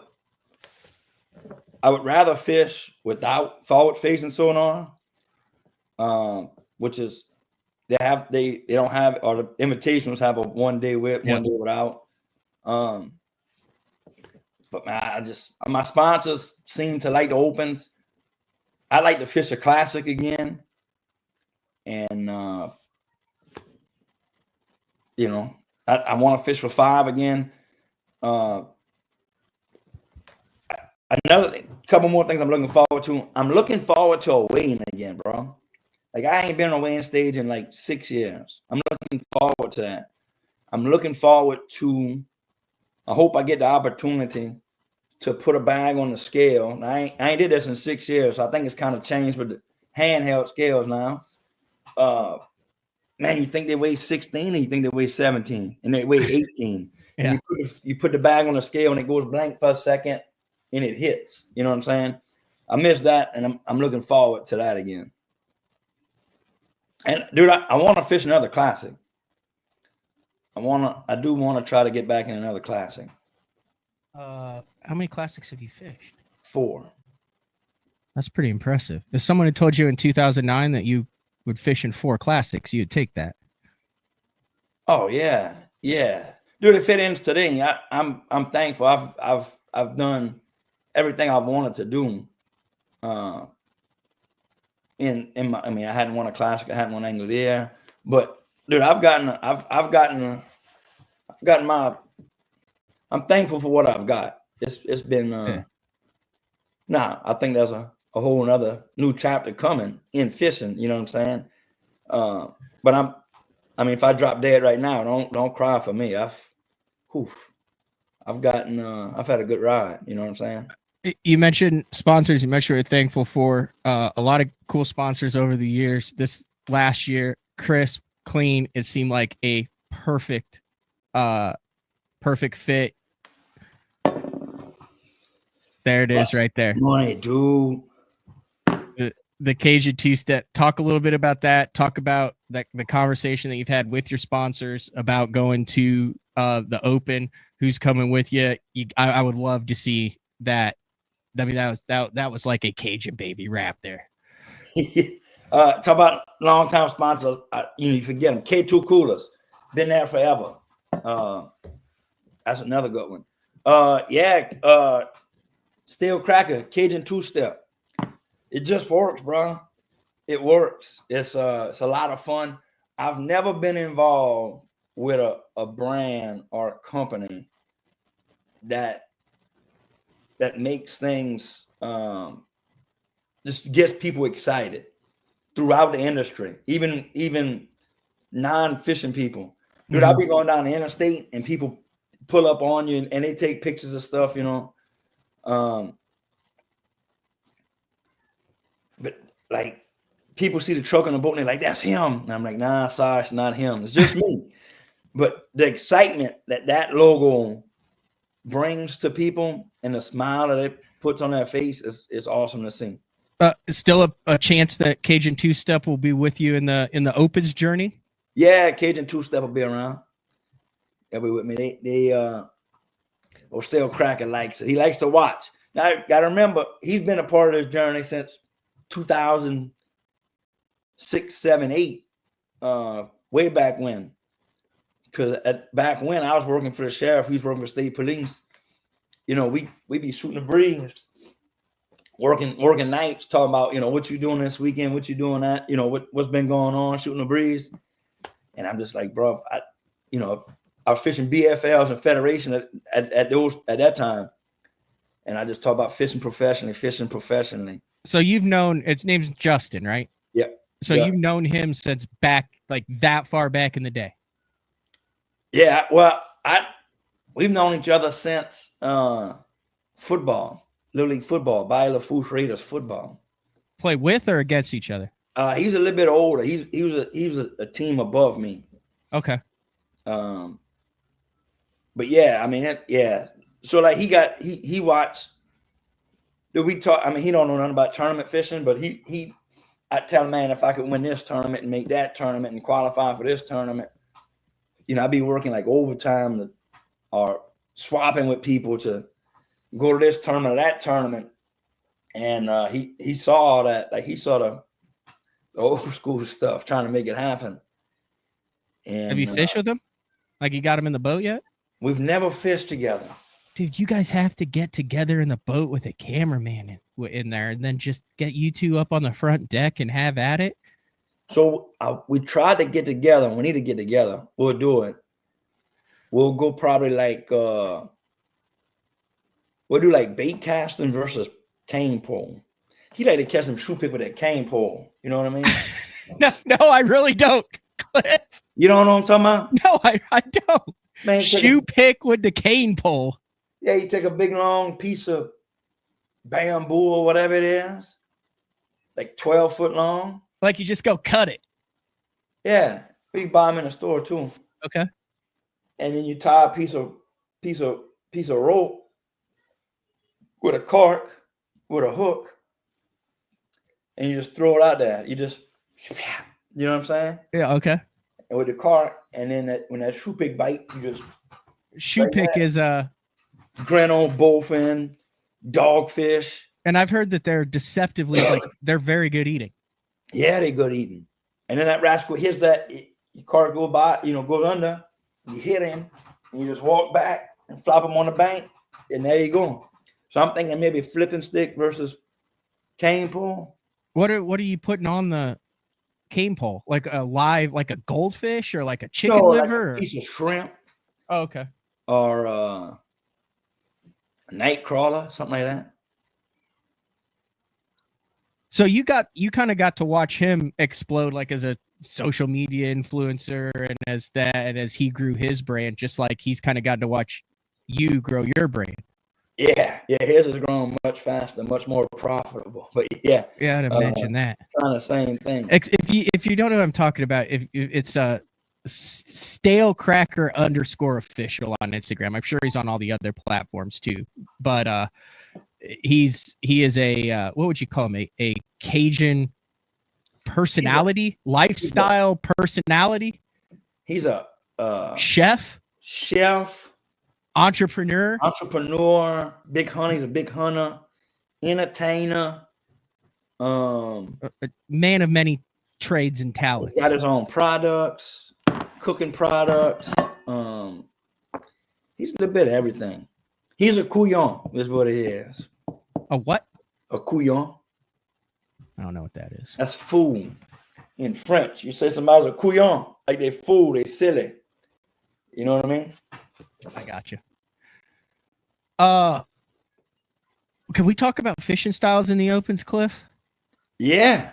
[SPEAKER 3] fish without forward facing sonar, which is they don't have, or the invitations have a 1 day with, 1 day without. But man, my sponsors seem to like the opens. I like to fish a classic again, and you know, I want to fish for 5 again. Another couple more things I'm looking forward to. I'm looking forward to a weighing again, bro. Like, I ain't been on a weighing stage in like 6 years. I'm looking forward to that. I'm looking forward to, I hope I get the opportunity to put a bag on the scale. And I ain't did this in 6 years, so I think it's kind of changed with the handheld scales now. Man, you think they weigh 16 and you think they weigh 17 and they weigh 18.
[SPEAKER 1] Yeah.
[SPEAKER 3] And you put the bag on the scale and it goes blank for a second and it hits. You know what I'm saying? I miss that, and I'm looking forward to that again. And dude, I want to fish another classic. I do want to try to get back in another classic.
[SPEAKER 1] How many classics have you fished?
[SPEAKER 3] 4.
[SPEAKER 1] That's pretty impressive. If someone had told you in 2009 that you would fish in 4 classics, you'd take that.
[SPEAKER 3] Oh yeah, yeah, dude. If it ends today, I'm thankful. I've done everything I wanted to do. In my, I mean, I hadn't won a classic, I hadn't won Angler of the Year, but dude, I'm thankful for what I've got. It's been I think there's a whole another new chapter coming in fishing, you know what I'm saying? But if I drop dead right now, don't cry for me. I've had a good ride, you know what I'm saying?
[SPEAKER 1] You mentioned sponsors. You mentioned you're thankful for a lot of cool sponsors over the years. This last year, crisp, clean. It seemed like a perfect fit. There it is, right there.
[SPEAKER 3] Money, dude.
[SPEAKER 1] The Cajun two-step. Talk a little bit about that. Talk about the conversation that you've had with your sponsors about going to the Open. Who's coming with you? I would love to see that. I mean, that was like a Cajun Baby wrap there.
[SPEAKER 3] Talk about long-time sponsors. You forget them. K2 Coolers, been there forever. That's another good one. Steel Cracker, Cajun two-step. It just works, bro. It works. It's a lot of fun. I've never been involved with a brand or a company that makes things just gets people excited throughout the industry, even non-fishing people. Dude, I'll be going down the interstate and people pull up on you and they take pictures of stuff, you know. But like, people see the truck on the boat and they're like, "That's him." And I'm like, "Nah, sorry, it's not him. It's just me." But the excitement that logo brings to people and the smile that it puts on their face is awesome to see.
[SPEAKER 1] Still a chance that Cajun two-step will be with you in the Opens journey?
[SPEAKER 3] Yeah, Cajun two-step will be around. They'll be with me. They Still Cracker likes it. He likes to watch. Now, I got to remember, he's been a part of this journey since 2006, 7, 8, way back when. Because back when I was working for the sheriff, he was working for state police. You know, we be shooting the breeze, working nights, talking about, you know, what you doing this weekend, what you doing that, you know, what's been going on, shooting the breeze. And I'm just like, bro, I was fishing BFLs and Federation at that time. And I just talk about fishing professionally.
[SPEAKER 1] So you've known, its name's Justin, right?
[SPEAKER 3] Yeah.
[SPEAKER 1] So you've known him since back, like that far back in the day.
[SPEAKER 3] Yeah. Well, we've known each other since football, Little League football, Baylor Fools Raiders football.
[SPEAKER 1] Play with or against each other?
[SPEAKER 3] He's a little bit older. He was a team above me.
[SPEAKER 1] Okay.
[SPEAKER 3] But yeah, I mean, yeah. So like he watched. Did we talk? I mean, he don't know nothing about tournament fishing, but I tell them, man, if I could win this tournament and make that tournament and qualify for this tournament, I'd be working like overtime or swapping with people to go to this tournament or that tournament. And he saw all that, like he saw the old school stuff, trying to make it happen. And
[SPEAKER 1] have you fished with him? Like, you got him in the boat yet?
[SPEAKER 3] We've never fished together.
[SPEAKER 1] Dude, you guys have to get together in the boat with a cameraman in there, and then just get you two up on the front deck and have at it.
[SPEAKER 3] So we tried to get together. We need to get together. We'll do it. We'll go probably like we'll do like bait casting versus cane pole. He like to catch some shoe pick with that cane pole. You know what I mean?
[SPEAKER 1] No, I really don't, Cliff.
[SPEAKER 3] You don't know what I'm talking about?
[SPEAKER 1] No, I don't. Man, shoe pick with the cane pole.
[SPEAKER 3] Yeah, you take a big long piece of bamboo or whatever it is, like 12 foot long.
[SPEAKER 1] Like you just go cut it.
[SPEAKER 3] Yeah, you buy them in the store too.
[SPEAKER 1] Okay.
[SPEAKER 3] And then you tie a piece of rope with a cork, with a hook, and you just throw it out there. You just, you know what I'm saying?
[SPEAKER 1] Yeah. Okay.
[SPEAKER 3] And with the cork, and then when that shoe pick bite, you just
[SPEAKER 1] shoe pick is
[SPEAKER 3] grin on bowfin, dogfish.
[SPEAKER 1] And I've heard that they're deceptively they're very good eating.
[SPEAKER 3] Yeah, they're good eating. And then that rascal hits that your car goes by, goes under, you hit him, and you just walk back and flop him on the bank, and there you go. So I'm thinking maybe flipping stick versus cane pole.
[SPEAKER 1] What are you putting on the cane pole? Like a goldfish or like a chicken liver?
[SPEAKER 3] Like a piece of shrimp.
[SPEAKER 1] Oh, okay.
[SPEAKER 3] Or a night crawler, something like that.
[SPEAKER 1] So you kind of got to watch him explode, like as a social media influencer, and as he grew his brand, just like he's kind of gotten to watch you grow your brand. Yeah,
[SPEAKER 3] his has grown much faster, much more profitable. But yeah,
[SPEAKER 1] I'd imagine that.
[SPEAKER 3] Kind of same thing.
[SPEAKER 1] If you don't know what I'm talking about, if it's a stale cracker _official on Instagram. I'm sure he's on all the other platforms too, but he is a what would you call him, a Cajun personality, lifestyle personality.
[SPEAKER 3] He's a
[SPEAKER 1] chef, entrepreneur, big hunter. He's a big hunter, entertainer, a man of many trades and talents.
[SPEAKER 3] He's got his own products, cooking products. He's a little bit of everything. He's a couillon, is what he is.
[SPEAKER 1] A what?
[SPEAKER 3] A couillon.
[SPEAKER 1] I don't know what that is.
[SPEAKER 3] That's fool in French. You say somebody's a couillon, like they fool, they silly. You know what I mean?
[SPEAKER 1] I got you. Can we talk about fishing styles in the opens, Cliff?
[SPEAKER 3] Yeah.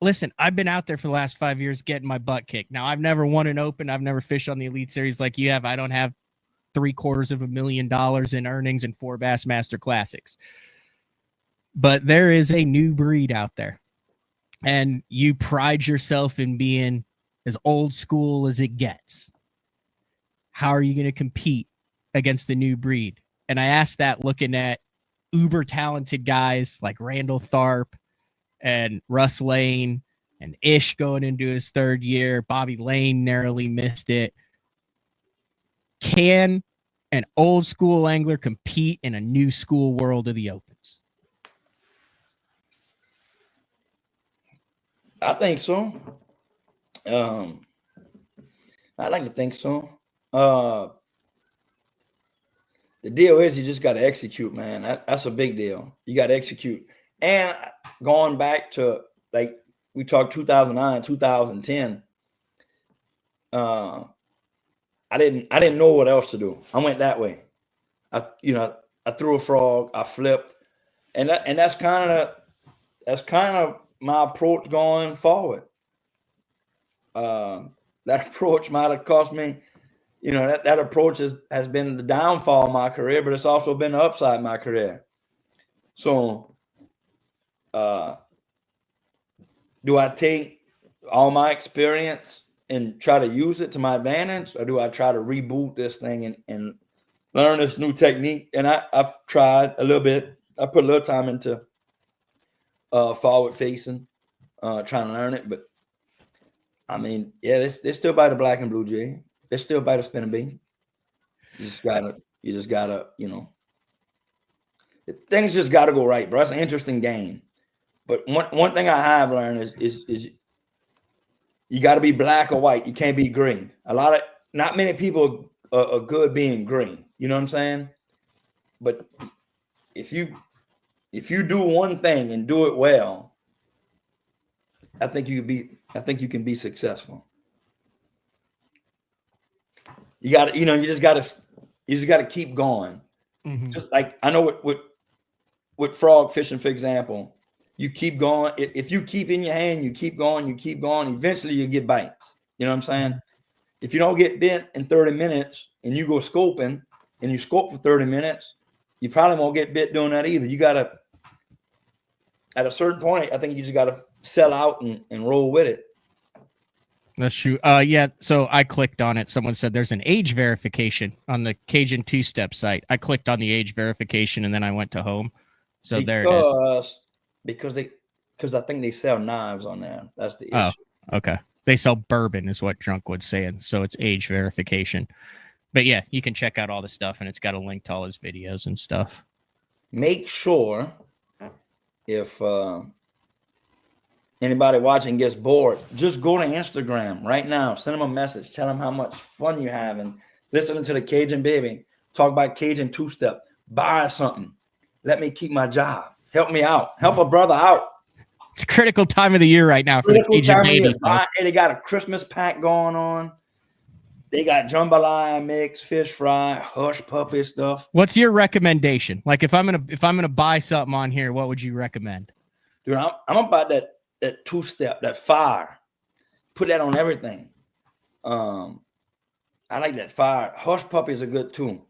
[SPEAKER 1] Listen, I've been out there for the last 5 years getting my butt kicked. Now, I've never won an open. I've never fished on the Elite Series like you have. I don't have $750,000 in earnings and 4 Bassmaster Classics. But there is a new breed out there. And you pride yourself in being as old school as it gets. How are you going to compete against the new breed? And I asked that looking at uber talented guys like Randall Tharp and Russ Lane and Ish going into his 3rd year. Bobby Lane narrowly missed it. Can an old school angler compete in a new school world of the opens?
[SPEAKER 3] I think so. I like to think so. The deal is you just got to execute, man. That's a big deal. You got to execute. And going back to, like, we talked 2009, 2010, I didn't know what else to do. I went that way. I threw a frog, I flipped, and that's kind of my approach going forward. That approach might have cost me, that approach has been the downfall of my career, but it's also been the upside of my career. So, do I take all my experience and try to use it to my advantage, or do I try to reboot this thing and learn this new technique? And I've tried a little bit. I put a little time into forward facing, trying to learn it. But I mean, yeah, they still buy the black and blue jig. They still buy the spinning bee. You just gotta, things just gotta go right, bro. It's an interesting game. But one thing I have learned is you got to be black or white. You can't be green. Not many people are good being green. You know what I'm saying? But if you do one thing and do it well, I think you can be successful. You got to, you just got to keep going.
[SPEAKER 1] Mm-hmm.
[SPEAKER 3] Just like I know with frog fishing, for example, you keep going. If you keep in your hand, you keep going. Eventually, you get bites. You know what I'm saying? If you don't get bit in 30 minutes and you go scoping and you scope for 30 minutes, you probably won't get bit doing that either. You got to, at a certain point, I think you just got to sell out and roll with it.
[SPEAKER 1] That's true. Yeah. So I clicked on it. Someone said there's an age verification on the Cajun two-step site. I clicked on the age verification and then I went to home. So there it is.
[SPEAKER 3] Because I think they sell knives on there. That's the issue.
[SPEAKER 1] Oh, okay. They sell bourbon is what Drunkwood's saying. So it's age verification. But yeah, you can check out all the stuff and it's got a link to all his videos and stuff.
[SPEAKER 3] Make sure if anybody watching gets bored, just go to Instagram right now. Send them a message. Tell them how much fun you're having. Listening to the Cajun Baby. Talk about Cajun two-step. Buy something. Let me keep my job. Help me out. Help a brother out.
[SPEAKER 1] It's a critical time of the year right now for the Cajun Baby.
[SPEAKER 3] They got a Christmas pack going on. They got jambalaya mix, fish fry, hush puppy stuff.
[SPEAKER 1] What's your recommendation? Like if I'm gonna buy something on here, what would you recommend?
[SPEAKER 3] Dude, I'm about that two-step, that fire. Put that on everything. I like that fire. Hush puppies are good too.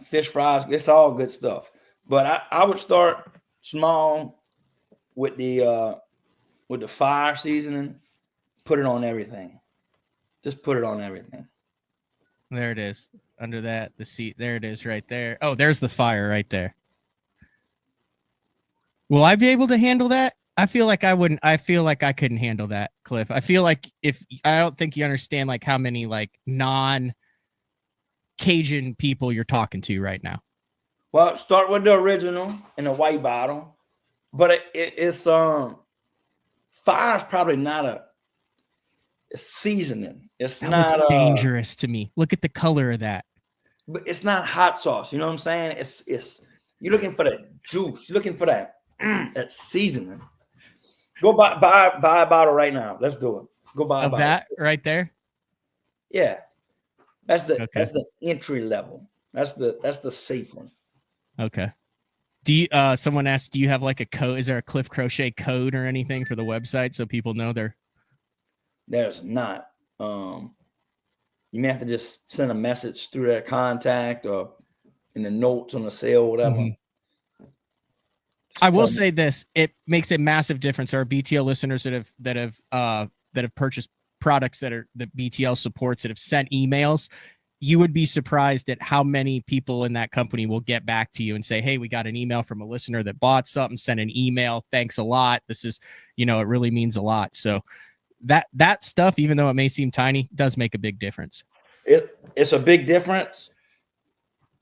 [SPEAKER 3] Fish fries, it's all good stuff. But I would start small with the fire seasoning. Put it on everything. Just put it on everything.
[SPEAKER 1] There it is. Under that, the seat. There it is right there. Oh, there's the fire right there. Will I be able to handle that? I feel like I wouldn't. I feel like I couldn't handle that, Cliff. I feel like I don't think you understand like how many like non-Cajun people you're talking to right now.
[SPEAKER 3] Well, start with the original in a white bottle, but it's fire's probably not a seasoning. It's
[SPEAKER 1] that
[SPEAKER 3] not
[SPEAKER 1] looks dangerous to me. Look at the color of that.
[SPEAKER 3] But it's not hot sauce. You know what I'm saying? It's you're looking for that juice. You're looking for that seasoning. Go buy a bottle right now. Let's do it. Go buy a bottle.
[SPEAKER 1] That right there.
[SPEAKER 3] Yeah, that's the entry level. That's the safe one.
[SPEAKER 1] Okay. Do you, someone asked, do you have like a code? Is there a Cliff Crochet code or anything for the website so people know
[SPEAKER 3] There's not. You may have to just send a message through their contact or in the notes on the sale, whatever.
[SPEAKER 1] Mm-hmm. I will say this: it makes a massive difference. Our BTL listeners that have purchased products that BTL supports, that have sent emails. You would be surprised at how many people in that company will get back to you and say, hey, we got an email from a listener that bought something, sent an email. Thanks a lot. This is, it really means a lot. So that stuff, even though it may seem tiny, does make a big difference.
[SPEAKER 3] It's a big difference.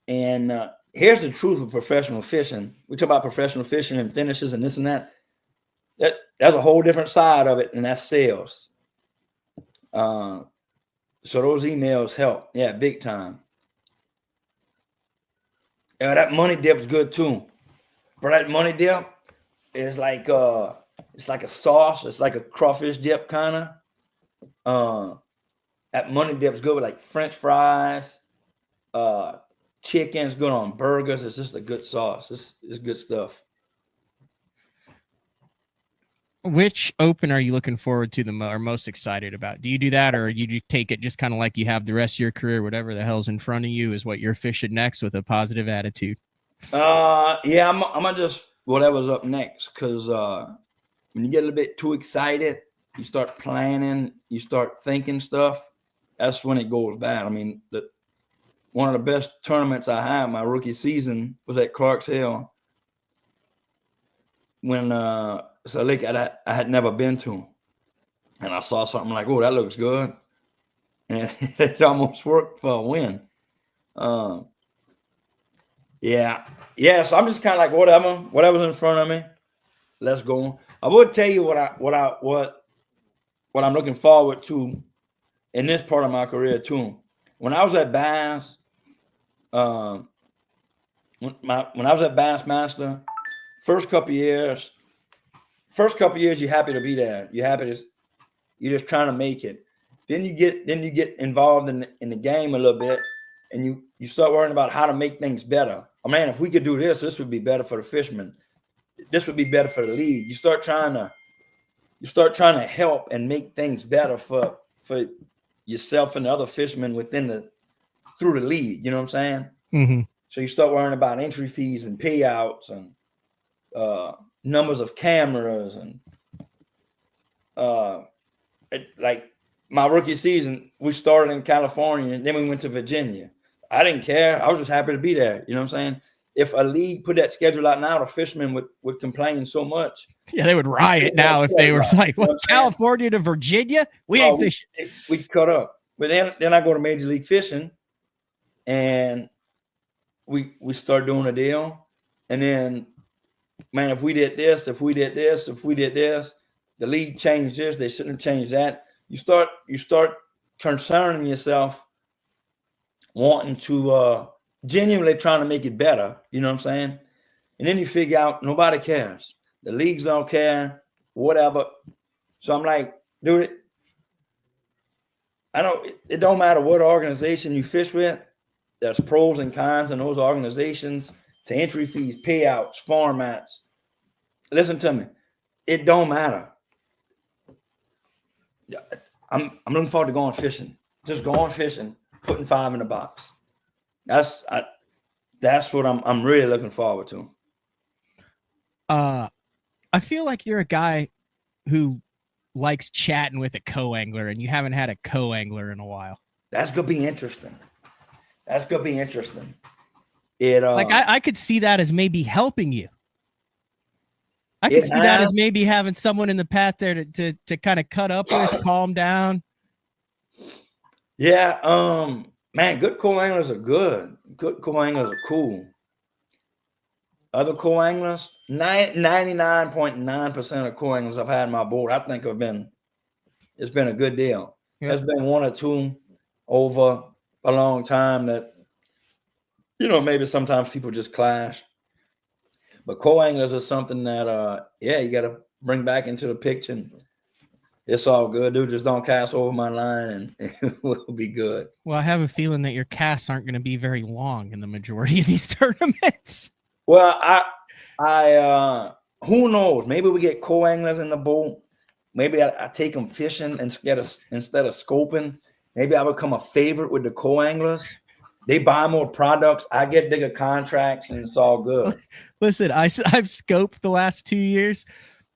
[SPEAKER 3] And here's the truth of professional fishing. We talk about professional fishing and finishes and this and that. That's a whole different side of it, and that's sales. So those emails help. Yeah, big time. Yeah, that money dip's good too. But that money dip is like it's like a sauce. It's like a crawfish dip kind of. That money dip's good with like French fries. Chicken's good on burgers. It's just a good sauce. It's good stuff.
[SPEAKER 1] Which open are you looking forward to or most excited about? Do you do that, or you take it just kind of like you have the rest of your career, whatever the hell's in front of you is what you're fishing next with a positive attitude?
[SPEAKER 3] Yeah, I'm gonna just whatever's up next, because when you get a little bit too excited, you start planning, you start thinking stuff. That's when it goes bad. I mean, one of the best tournaments I had my rookie season was at Clark's Hill. When it's a lake I had never been to, and I saw something like, oh, that looks good, and it almost worked for a win. Yeah. So I'm just kind of like whatever's in front of me, let's go. I would tell you what I'm looking forward to in this part of my career too. When I was at Bass, when I was at Bassmaster, first couple years, you're happy to be there. You're just trying to make it. Then you get involved in the game a little bit, and you start worrying about how to make things better. Oh man, if we could do this would be better for the fishermen. This would be better for the league. You start trying to help and make things better for yourself and the other fishermen through the league. You know what I'm saying?
[SPEAKER 1] Mm-hmm. So
[SPEAKER 3] you start worrying about entry fees and payouts and numbers of cameras and like my rookie season, we started in California and then we went to Virginia. I didn't care. I was just happy to be there. You know what I'm saying? If a league put that schedule out now, the fishermen would complain so much.
[SPEAKER 1] Yeah, they would riot now if they were like, "What, California to Virginia? We ain't fishing."
[SPEAKER 3] We'd cut up. But then I go to Major League Fishing, and we start doing a deal. And then, man, if we did this, the league changed this. They shouldn't have changed that. You start concerning yourself, wanting to genuinely trying to make it better. You know what I'm saying? And then you figure out nobody cares. The leagues don't care, whatever. So I'm like, dude, it don't matter what organization you fish with. There's pros and cons in those organizations to entry fees, payouts, formats. Listen to me. It don't matter. I'm looking forward to going fishing. Just going fishing, putting 5 in the box. That's what I'm really looking forward to.
[SPEAKER 1] I feel like you're a guy who likes chatting with a co-angler, and you haven't had a co-angler in a while.
[SPEAKER 3] That's gonna be interesting.
[SPEAKER 1] Like I could see that as maybe helping you. I could see that as maybe having someone in the path there to kind of cut up with, calm down.
[SPEAKER 3] Yeah, man, good co-anglers are good. Good co-anglers are cool. Other co-anglers, 99.9% of co-anglers I've had on my board, I think it's been a good deal.
[SPEAKER 1] Yep.
[SPEAKER 3] There's been one or two over a long time that, maybe sometimes people just clash. But co-anglers are something that, you got to bring back into the picture. And it's all good, dude. Just don't cast over my line and it will be good.
[SPEAKER 1] Well, I have a feeling that your casts aren't going to be very long in the majority of these tournaments.
[SPEAKER 3] Well, I who knows? Maybe we get co-anglers in the boat. Maybe I take them fishing instead of scoping. Maybe I become a favorite with the co-anglers. They buy more products. I get bigger contracts, and it's all good.
[SPEAKER 1] Listen, I've scoped the last 2 years,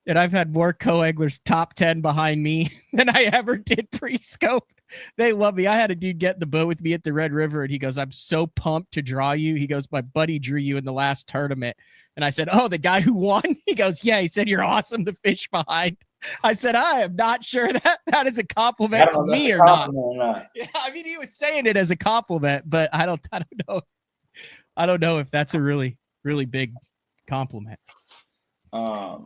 [SPEAKER 1] and I've had more co-anglers top 10 behind me than I ever did pre-scope. They love me. I had a dude get in the boat with me at the Red River, and he goes, "I'm so pumped to draw you." He goes, "My buddy drew you in the last tournament." And I said, "Oh, the guy who won?" He goes, "Yeah." He said, "You're awesome to fish behind." I said, "I am not sure that is a compliment to me or not." Yeah, I mean, he was saying it as a compliment, but I don't know. I don't know if that's a really, really big compliment.
[SPEAKER 3] Yeah,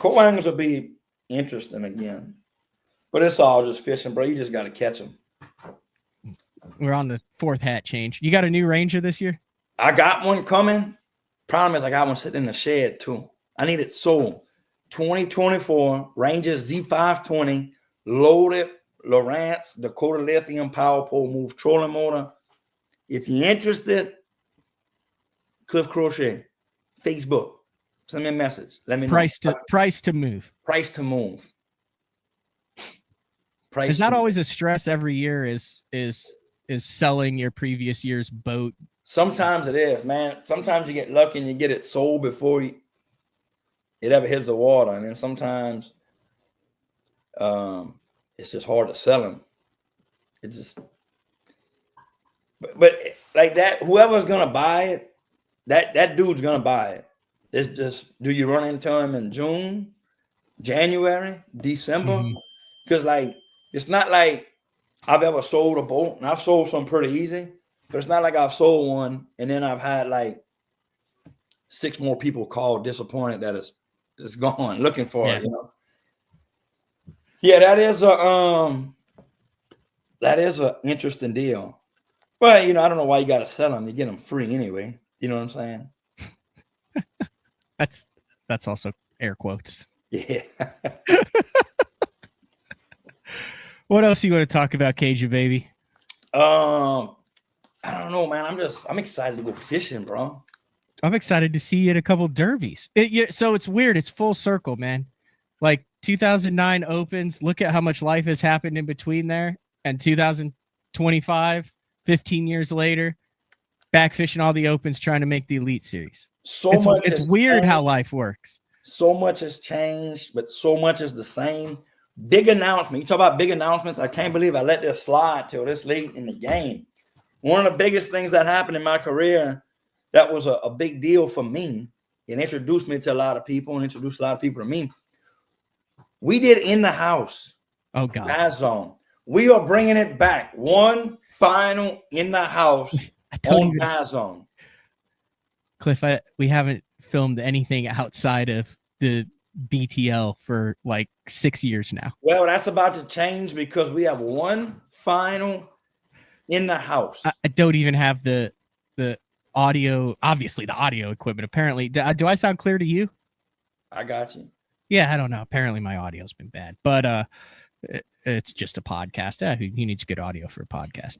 [SPEAKER 3] co-anglers will be interesting again. But it's all just fishing, bro. You just got to catch them.
[SPEAKER 1] We're on the 4th hat change. You got a new Ranger this year?
[SPEAKER 3] I got one coming. Problem is I got one sitting in the shed too. I need it sold. 2024 Ranger Z520 loaded Lowrance Dakota Lithium Power Pole Move trolling motor. If you're interested, Cliff Crochet, Facebook. Send me a message. Let me know.
[SPEAKER 1] Price to move.
[SPEAKER 3] Price to move.
[SPEAKER 1] Is that always a stress every year? Is selling your previous year's boat?
[SPEAKER 3] Sometimes it is, man. Sometimes you get lucky and you get it sold before it ever hits the water, and then sometimes it's just hard to sell them. but like that, whoever's gonna buy it, that dude's gonna buy it. It's just, do you run into him in June, January, December? Because like, it's not like I've ever sold a boat, and I've sold some pretty easy, but it's not like I've sold one and then I've had like 6 more people call disappointed that it's gone, looking for it, you know. Yeah, that is a interesting deal. But you know, I don't know why you got to sell them. You get them free anyway. You know what I'm saying?
[SPEAKER 1] That's also air quotes.
[SPEAKER 3] Yeah.
[SPEAKER 1] What else you want to talk about, Cajun Baby?
[SPEAKER 3] I don't know, man. I'm excited to go fishing, bro.
[SPEAKER 1] I'm excited to see you at a couple derbies. So it's weird. It's full circle, man. Like 2009 opens. Look at how much life has happened in between there. And 2025, 15 years later, back fishing all the opens, trying to make the Elite Series. It's weird
[SPEAKER 3] changed.
[SPEAKER 1] How life works.
[SPEAKER 3] So much has changed, but so much is the same. Big announcement. You talk about big announcements. I can't believe I let this slide till this late in the game. One of the biggest things that happened in my career that was a big deal for me and introduced me to a lot of people and introduced a lot of people to me. We did In the House.
[SPEAKER 1] Oh, God.
[SPEAKER 3] Bass Zone. We are bringing it back. One final In the House on Bass Zone.
[SPEAKER 1] Cliff, we haven't filmed anything outside of the BTL for like 6 years now.
[SPEAKER 3] Well, that's about to change because we have one final In the House.
[SPEAKER 1] I don't even have the audio, obviously the audio equipment. Apparently, do I sound clear to you?
[SPEAKER 3] I got you.
[SPEAKER 1] Yeah, I don't know. Apparently my audio's been bad, but it's just a podcast. Who needs good audio for a podcast?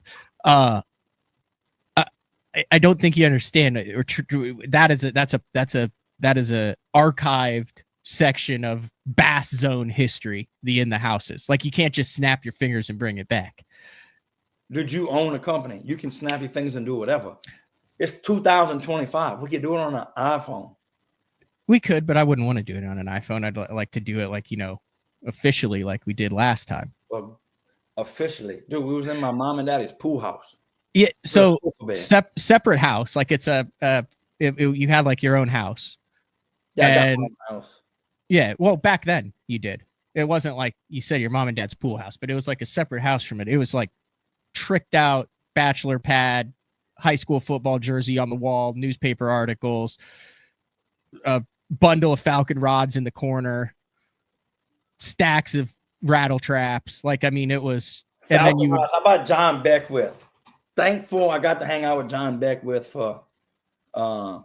[SPEAKER 1] I don't think you understand. That is a archived section of Bass Zone history. The In the Houses, like you can't just snap your fingers and bring it back.
[SPEAKER 3] Did you own a company? You can snap your fingers and do whatever. It's 2025. We could do it on an iPhone.
[SPEAKER 1] We could, but I wouldn't want to do it on an iPhone. I'd like to do it like, officially like we did last time.
[SPEAKER 3] Well, officially. Dude, we was in my mom and daddy's pool house.
[SPEAKER 1] Yeah, so separate house. Like it's you have like your own house.
[SPEAKER 3] Yeah, I got my own house.
[SPEAKER 1] Yeah, well, back then you did. It wasn't like you said your mom and dad's pool house, but it was like a separate house from it. It was like tricked out bachelor pad, high school football jersey on the wall, newspaper articles, a bundle of Falcon rods in the corner, stacks of rattle traps. Like, I mean, it was. And then
[SPEAKER 3] how about John Beckwith? Thankful I got to hang out with John Beckwith for, a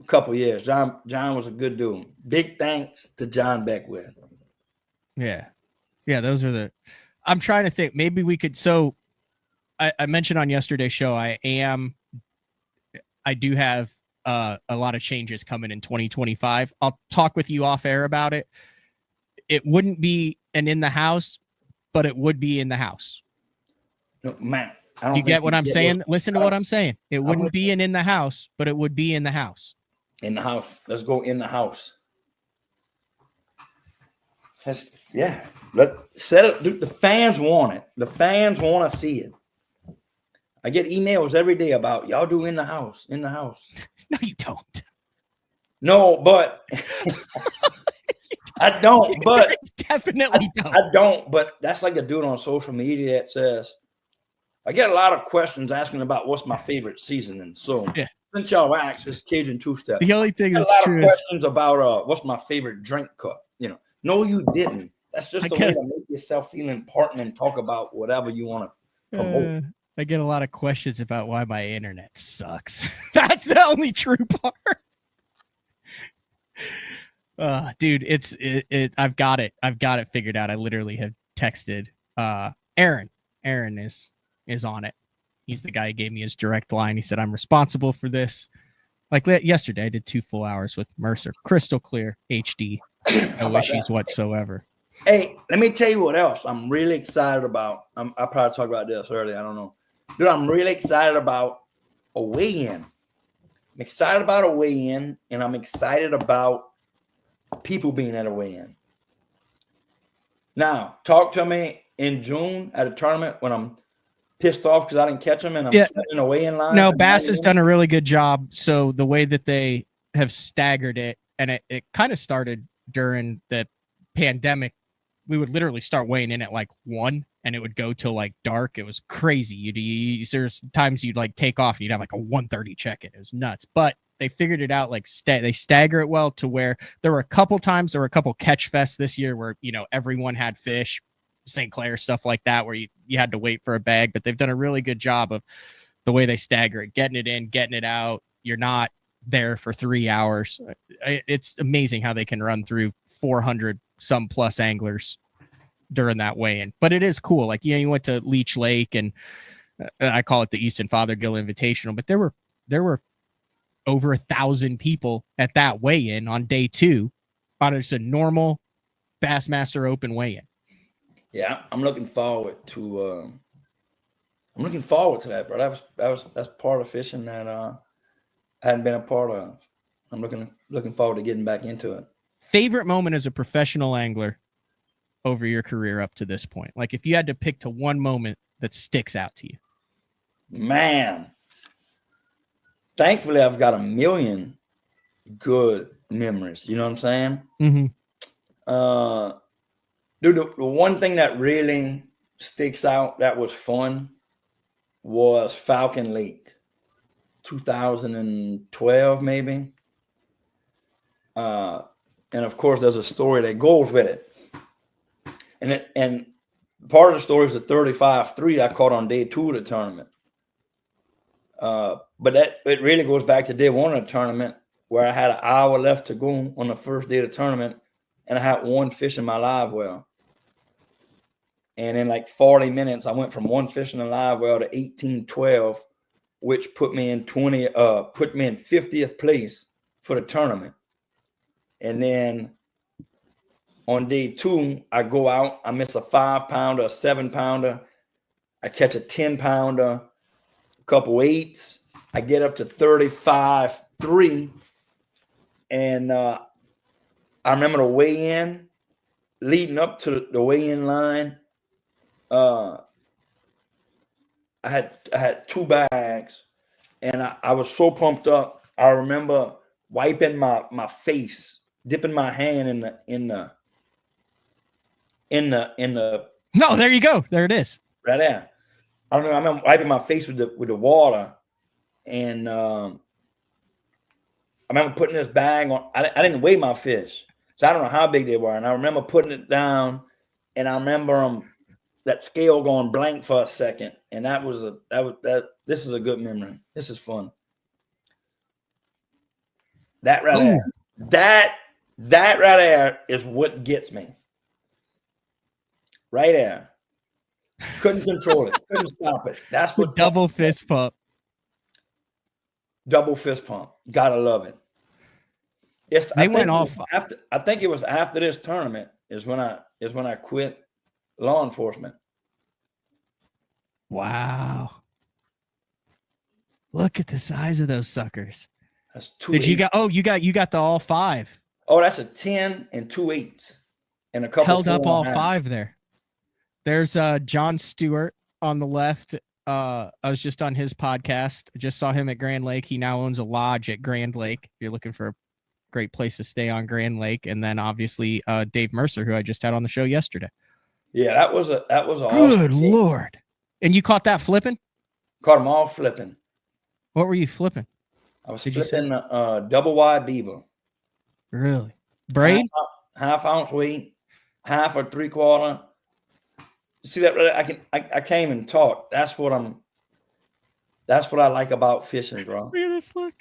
[SPEAKER 3] couple years. John was a good dude. Big thanks to John Beckwith.
[SPEAKER 1] Yeah, those are I'm trying to think. Maybe we could. So, I mentioned on yesterday's show, I do have a lot of changes coming in 2025. I'll talk with you off air about it. It wouldn't be an In the House, but it would be in the house.
[SPEAKER 3] No, man,
[SPEAKER 1] you get what I'm saying? Listen to what I'm saying. It wouldn't be an In the House, but it would be in the house.
[SPEAKER 3] In the house. Let's go In the House. Let's set it. The fans want it. The fans want to see it. I get emails every day about y'all do In the House. In the House.
[SPEAKER 1] No, you don't.
[SPEAKER 3] No, but I don't. But
[SPEAKER 1] definitely don't.
[SPEAKER 3] I don't. But that's like a dude on social media that says, I get a lot of questions asking about what's my favorite season. And so since y'all asked, it's Cajun two-step.
[SPEAKER 1] The only thing that's true
[SPEAKER 3] is questions about what's my favorite drink cup. No, you didn't. That's just a way to make yourself feel important and talk about whatever you want to promote.
[SPEAKER 1] I get a lot of questions about why my internet sucks. That's the only true part. Dude, I've got it figured out. I literally have texted Aaron. Aaron is on it. He's the guy who gave me his direct line. He said, I'm responsible for this. Like yesterday, I did 2 full hours with Mercer. Crystal clear, HD. No issues whatsoever.
[SPEAKER 3] Hey, let me tell you what else I'm really excited about. I'll probably talk about this earlier. I don't know. Dude, I'm really excited about a weigh-in. I'm excited about a weigh-in, and I'm excited about people being at a weigh-in. Now, talk to me in June at a tournament when I'm pissed off because I didn't catch them and I'm sweating away in line.
[SPEAKER 1] No, Bass has done a really good job. So the way that they have staggered it, and it kind of started during the pandemic, we would literally start weighing in at like 1 and it would go till like dark. It was crazy. There's times you'd like take off and you'd have like a 1:30 check-in. It was nuts. But they figured it out, like they stagger it well to where there were a couple catch fests this year where, you know, everyone had fish, St. Clair, stuff like that, where you had to wait for a bag. But they've done a really good job of the way they stagger it, getting it in, getting it out. You're not there for 3 hours. It's amazing how they can run through 400 some plus anglers during that weigh-in. But it is cool. Like, you know, you went to Leech Lake, and I call it the Easton Fothergill Invitational, but there were over 1,000 people at that weigh-in on day 2 on just a normal Bassmaster Open weigh-in.
[SPEAKER 3] Yeah, I'm looking forward to that, bro. That's part of fishing that I hadn't been a part of. I'm looking forward to getting back into it.
[SPEAKER 1] Favorite moment as a professional angler over your career up to this point? Like, if you had to pick to one moment that sticks out to you.
[SPEAKER 3] Man, thankfully I've got a million good memories. You know what I'm saying?
[SPEAKER 1] Mm-hmm.
[SPEAKER 3] Dude, the one thing that really sticks out that was fun was Falcon Lake, 2012 maybe. And of course, there's a story that goes with it. And part of the story is the 35-3 I caught on day 2 of the tournament. But it really goes back to day 1 of the tournament, where I had an hour left to go on the first day of the tournament, and I had one fish in my live well. And in like 40 minutes, I went from one fish in the live well to 18-12, which put me in 50th place for the tournament. And then on day 2, I go out, I miss a 5-pounder, a 7-pounder, I catch a 10-pounder, a couple 8s, I get up to 35-3, and I remember the weigh-in, leading up to the weigh-in line. I had 2 bags, and I was so pumped up. I remember wiping my face, dipping my hand in the
[SPEAKER 1] No, there you go. There it is.
[SPEAKER 3] Right there. I remember wiping my face with the water, and I remember putting this bag on. I didn't weigh my fish, so I don't know how big they were. And I remember putting it down, and I remember that scale going blank for a second, and this is a good memory. This is fun. That right there, that right there is what gets me. Right there. Couldn't control it. Couldn't stop it. That's what
[SPEAKER 1] double fist pump.
[SPEAKER 3] Double fist pump. Gotta love it. Yes,
[SPEAKER 1] I
[SPEAKER 3] think it was after this tournament is when I quit law enforcement.
[SPEAKER 1] Wow. Look at the size of those suckers.
[SPEAKER 3] That's 2.
[SPEAKER 1] Did you got the all 5?
[SPEAKER 3] Oh, that's a 10 and 2 8s and a couple
[SPEAKER 1] held up all 5 there. There's John Stewart on the left. I was just on his podcast. I just saw him at Grand Lake. He now owns a lodge at Grand Lake. If you're looking for a great place to stay on Grand Lake. And then obviously Dave Mercer, who I just had on the show yesterday.
[SPEAKER 3] Yeah, that was a
[SPEAKER 1] good Lord. And you caught that flipping?
[SPEAKER 3] Caught them all flipping.
[SPEAKER 1] What were you flipping?
[SPEAKER 3] I was flipping double wide beaver.
[SPEAKER 1] Really? Braid?
[SPEAKER 3] Half ounce weight, half or 3/4. See that? I came and talk. That's what I like about fishing, bro.
[SPEAKER 1] Look at this. Look.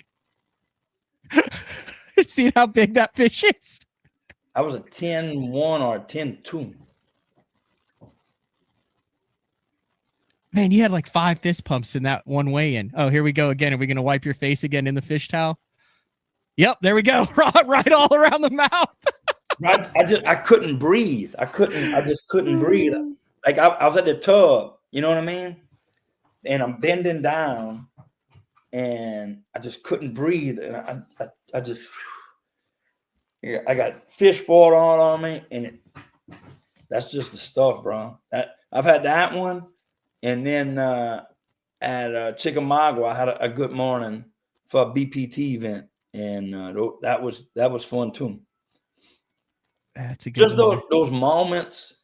[SPEAKER 1] See how big that fish is?
[SPEAKER 3] I was a 10-1 or a 10-2.
[SPEAKER 1] Man, you had like 5 fist pumps in that one weigh-in. Oh, here we go again. Are we going to wipe your face again in the fish towel? Yep, there we go. Right all around the mouth.
[SPEAKER 3] I couldn't breathe. I just couldn't breathe. Like I was at the tub, you know what I mean? And I'm bending down, and I just couldn't breathe. And I just, yeah, I got fish water all on me, and that's just the stuff, bro. I've had that one, And then at Chickamauga, I had a good morning for a BPT event, and that was fun too.
[SPEAKER 1] That's a good.
[SPEAKER 3] Just those moments.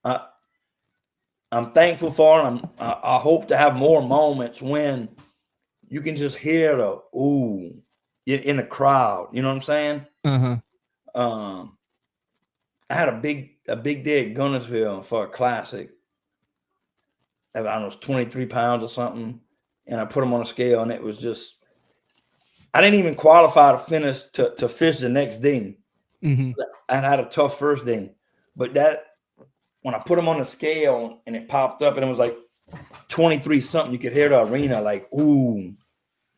[SPEAKER 3] I'm thankful for, and I hope to have more moments when you can just hear the ooh in the crowd. You know what I'm saying?
[SPEAKER 1] Uh-huh.
[SPEAKER 3] I had a big day at Gunnersville for a classic. I don't know, it was 23 pounds or something, and I put them on a scale, and it was just, I didn't even qualify to finish to fish the next day.
[SPEAKER 1] Mm-hmm.
[SPEAKER 3] I had a tough first day, but that when I put them on the scale and it popped up and it was like 23 something, you could hear the arena like ooh,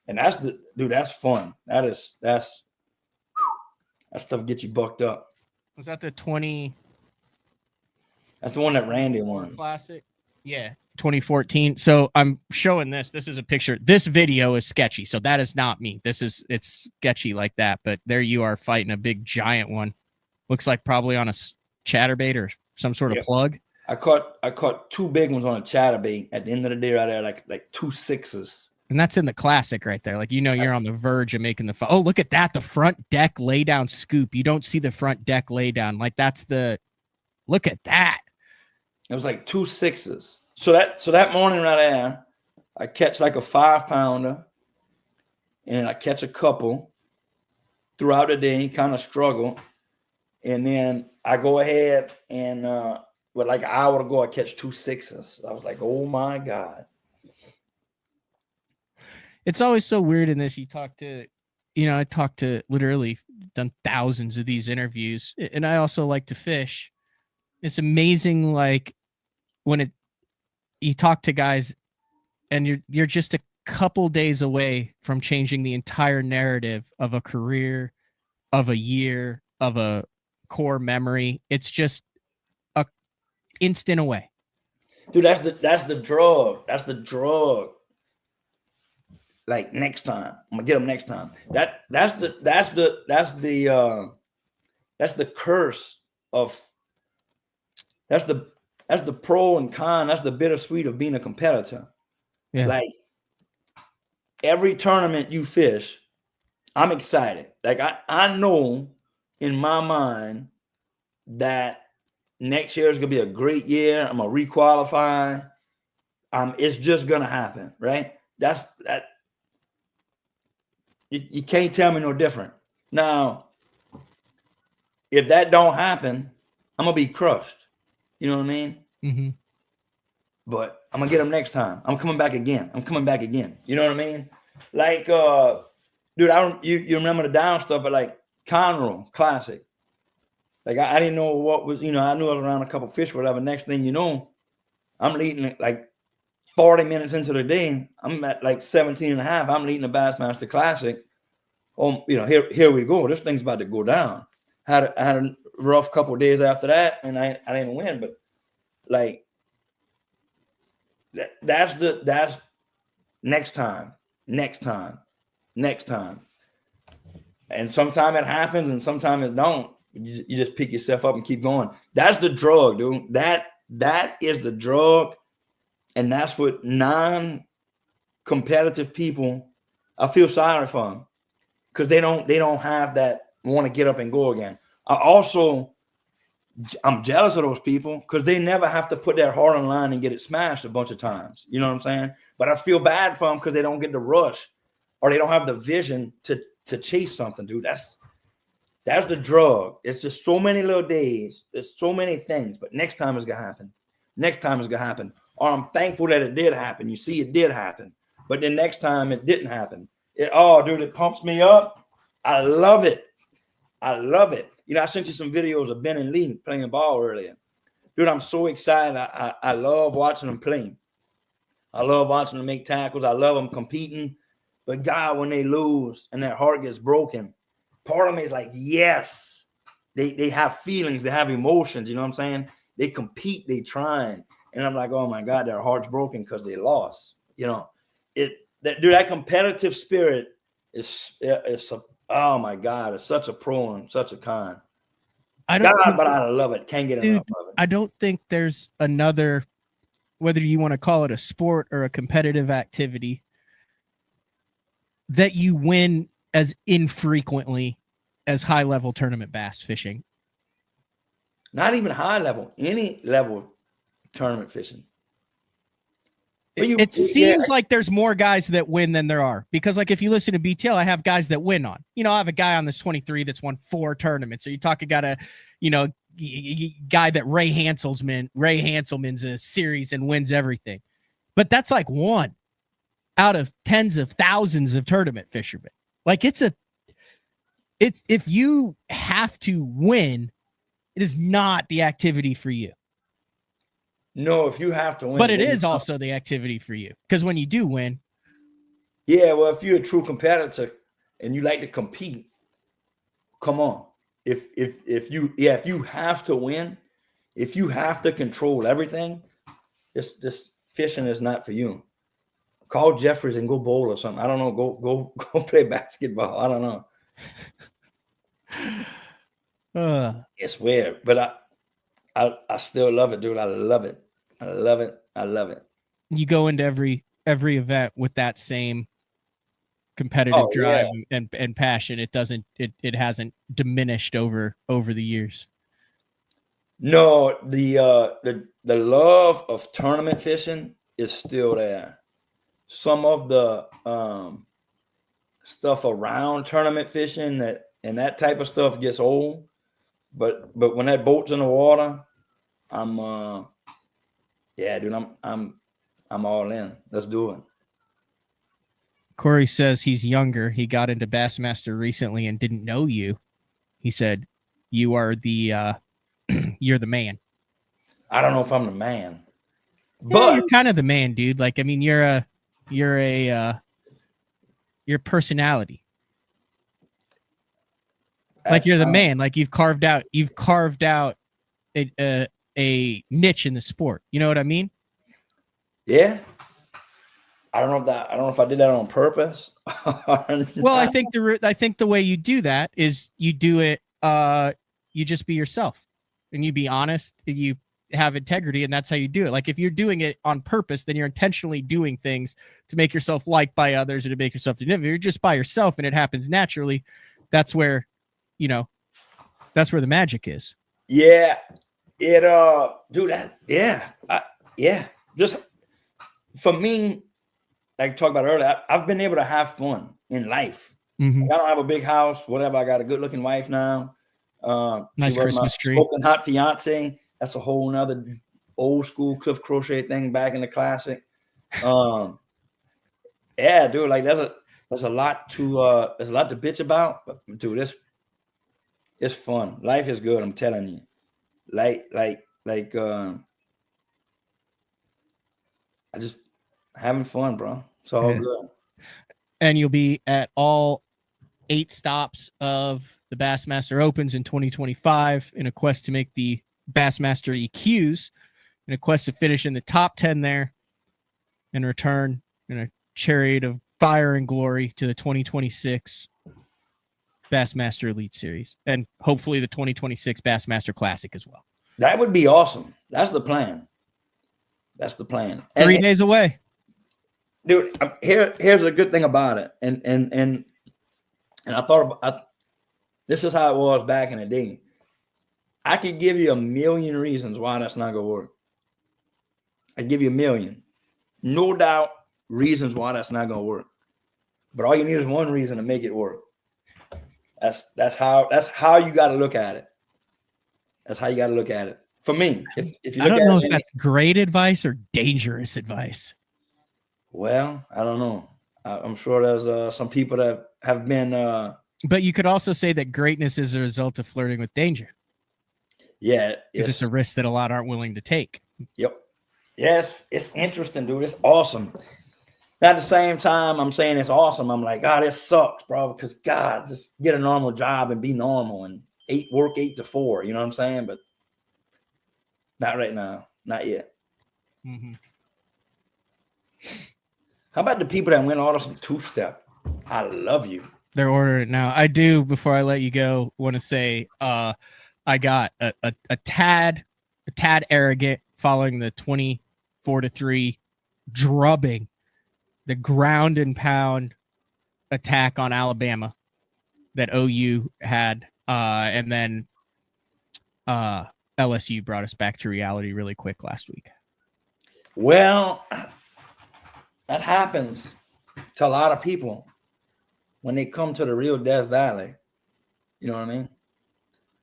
[SPEAKER 3] and that's fun. That stuff gets you bucked up.
[SPEAKER 1] Was that the 20?
[SPEAKER 3] That's the one that Randy won.
[SPEAKER 1] Classic. Yeah, 2014. So I'm showing this. This is a picture. This video is sketchy. So that is not me. It's sketchy like that. But there you are fighting a big giant one. Looks like probably on a chatterbait or some sort of plug.
[SPEAKER 3] I caught two big ones on a chatterbait at the end of the day right there, like 2 6s.
[SPEAKER 1] And that's in the classic right there. Like, you're on the verge of making the oh, look at that. The front deck lay down scoop. You don't see the front deck lay down. Like look at that.
[SPEAKER 3] It was like 2 6s. So that morning right there, I catch like a 5-pounder, and I catch a couple throughout the day, kind of struggle. And then I go ahead and with like an hour to go, I catch 2 6s. I was like, oh my God.
[SPEAKER 1] It's always so weird in this. I talked to literally done thousands of these interviews, and I also like to fish. It's amazing, like when you talk to guys and you're just a couple days away from changing the entire narrative of a career, of a year, of a core memory. It's just a instant away.
[SPEAKER 3] Dude, that's the drug. That's the drug. Like next time, I'm gonna get them next time. That's the curse of that's the pro and con. That's the bittersweet of being a competitor.
[SPEAKER 1] Yeah.
[SPEAKER 3] Like every tournament you fish, I'm excited. Like I know in my mind that next year is gonna be a great year. I'm gonna re-qualify. It's just gonna happen, right? That. You can't tell me no different. Now, if that don't happen, I'm gonna be crushed. You know what I mean?
[SPEAKER 1] Mm-hmm.
[SPEAKER 3] But I'm gonna get them next time. I'm coming back again. You know what I mean? Like, dude, you remember the down stuff, but like Conroe Classic. Like I didn't know what was, I knew I was around a couple fish, whatever. Next thing you know, I'm leading like 40 minutes into the day. I'm at like 17 and a half. I'm leading the Bassmaster Classic. Oh, here we go. This thing's about to go down. I had a rough couple of days after that, and I didn't win. But like that's next time. And sometimes it happens, and sometimes it don't. You just pick yourself up and keep going. That's the drug, dude. That is the drug, and that's what non-competitive people. I feel sorry for them because they don't have that want to get up and go again. I'm jealous of those people because they never have to put their heart on the line and get it smashed a bunch of times. You know what I'm saying? But I feel bad for them because they don't get the rush or they don't have the vision to chase something, dude. That's the drug. It's just so many little days. There's so many things, but next time it's gonna happen. Or I'm thankful that it did happen. You see, it did happen, but the next time it didn't happen. Dude, it pumps me up. I love it. I sent you some videos of Ben and Lee playing ball earlier. Dude, I'm so excited. I love watching them play. I love watching them make tackles. I love them competing. But God, when they lose and their heart gets broken, part of me is like, yes, they have feelings, they have emotions. You know what I'm saying? They compete, they trying. And I'm like, oh my God, their heart's broken because they lost. That competitive spirit is oh my God, it's such a pro and such a con. But I love it. Can't get enough of it.
[SPEAKER 1] I don't think there's another whether you want to call it a sport or a competitive activity, that you win as infrequently as high-level tournament bass fishing.
[SPEAKER 3] Not even high level, any level tournament fishing.
[SPEAKER 1] It seems like there's more guys that win than there are, because like if you listen to BTL, I have guys that win on. I have a guy on this 23 that's won 4 tournaments. So you talk about a, guy that Ray Hanselman's a series and wins everything. But that's like one out of tens of thousands of tournament fishermen. Like it's if you have to win, it is not the activity for you.
[SPEAKER 3] No, if you have to win.
[SPEAKER 1] But it is also the activity for you, because when you do win.
[SPEAKER 3] Yeah, well, if you're a true competitor and you like to compete, come on. If you have to win, if you have to control everything, this fishing is not for you. Call Jeffries and go bowl or something. I don't know. Go play basketball. I don't know. It's weird, but I still love it, dude. I love it. I love it. I love it.
[SPEAKER 1] You go into every event with that same competitive drive and passion. It hasn't diminished over the years.
[SPEAKER 3] No, the love of tournament fishing is still there. Some of the stuff around tournament fishing and that type of stuff gets old, but when that boat's in the water, I'm all in. Let's do it.
[SPEAKER 1] Corey says he's younger. He got into Bassmaster recently and didn't know you. He said, "You are the you're the man."
[SPEAKER 3] I don't know if I'm the man,
[SPEAKER 1] but you're kind of the man, dude. Like, I mean, you're your personality. Like you're the man. Like you've carved out a niche in the sport. You know what I mean?
[SPEAKER 3] Yeah. I don't know if I did that on purpose.
[SPEAKER 1] Well, I think the way you do that is you do it. You just be yourself, and you be honest, and you have integrity, and that's how you do it. Like if you're doing it on purpose, then you're intentionally doing things to make yourself liked by others or to make yourself. If you're just by yourself and it happens naturally, that's where, that's where the magic is.
[SPEAKER 3] Yeah. Just for me, like I talked about earlier, I've been able to have fun in life.
[SPEAKER 1] Mm-hmm.
[SPEAKER 3] I don't have a big house, whatever. I got a good looking wife now.
[SPEAKER 1] Nice Christmas tree.
[SPEAKER 3] Smoking hot fiance. That's a whole nother old school Cliff Crochet thing back in the classic. Yeah, dude, like there's a lot to bitch about, but dude, it's fun. Life is good, I'm telling you. Like I just having fun, bro. It's all good.
[SPEAKER 1] And you'll be at all 8 stops of the Bassmaster Opens in 2025 in a quest to make the Bassmaster EQs, in a quest to finish in the top 10 there and return in a chariot of fire and glory to the 2026 Bassmaster Elite Series, and hopefully the 2026 Bassmaster Classic as well.
[SPEAKER 3] That would be awesome. That's the plan.
[SPEAKER 1] 3 days away.
[SPEAKER 3] Dude, here's a good thing about it. And I thought about this is how it was back in the day. I could give you a million reasons why that's not gonna work. I give you a million. No doubt reasons why that's not gonna work. But all you need is one reason to make it work. That's how you gotta look at it. That's how you gotta look at it. For me, if you look
[SPEAKER 1] I don't know if that's great advice or dangerous advice.
[SPEAKER 3] Well, I don't know. I'm sure there's some people that have been.
[SPEAKER 1] But you could also say that greatness is a result of flirting with danger.
[SPEAKER 3] Yeah,
[SPEAKER 1] because it's a risk that a lot aren't willing to take.
[SPEAKER 3] Yep. Yes, it's interesting, dude. It's awesome. At the same time, I'm saying it's awesome. I'm like, God, it sucks, bro. Because God, just get a normal job and be normal and work 8 to 4. You know what I'm saying? But not right now. Not yet.
[SPEAKER 1] Mm-hmm.
[SPEAKER 3] How about the people that went order some 2-step? I love you.
[SPEAKER 1] They're ordering it now. I do, before I let you go, want to say I got a tad arrogant following the 20 4-3 drubbing, the ground and pound attack on Alabama that OU had. And then LSU brought us back to reality really quick last week.
[SPEAKER 3] Well, that happens to a lot of people when they come to the real Death Valley. You know what I mean?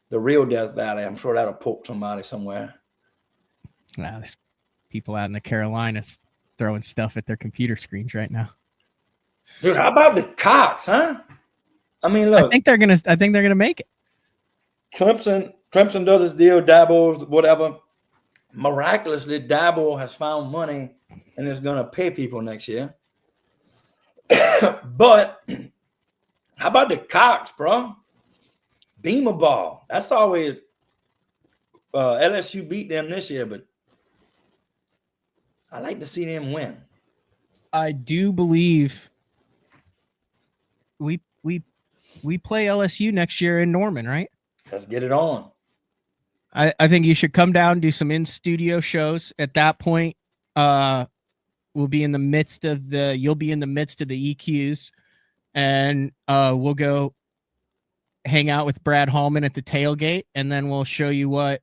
[SPEAKER 3] The real Death Valley. I'm sure that'll poke somebody somewhere.
[SPEAKER 1] Wow, there's people out in the Carolinas throwing stuff at their computer screens right now.
[SPEAKER 3] Dude, how about the Cox, huh? I mean, look.
[SPEAKER 1] I think they're gonna make it.
[SPEAKER 3] Clemson does his deal, Dabo, whatever. Miraculously, Dabo has found money and is gonna pay people next year. But how about the Cox, bro? Beamer ball. That's always LSU beat them this year, but I like to see them win.
[SPEAKER 1] I do believe we play LSU next year in Norman, right?
[SPEAKER 3] Let's get it on.
[SPEAKER 1] I think you should come down, do some in-studio shows. At that point, you'll be in the midst of the EQs, and we'll go hang out with Brad Hallman at the tailgate, and then we'll show you what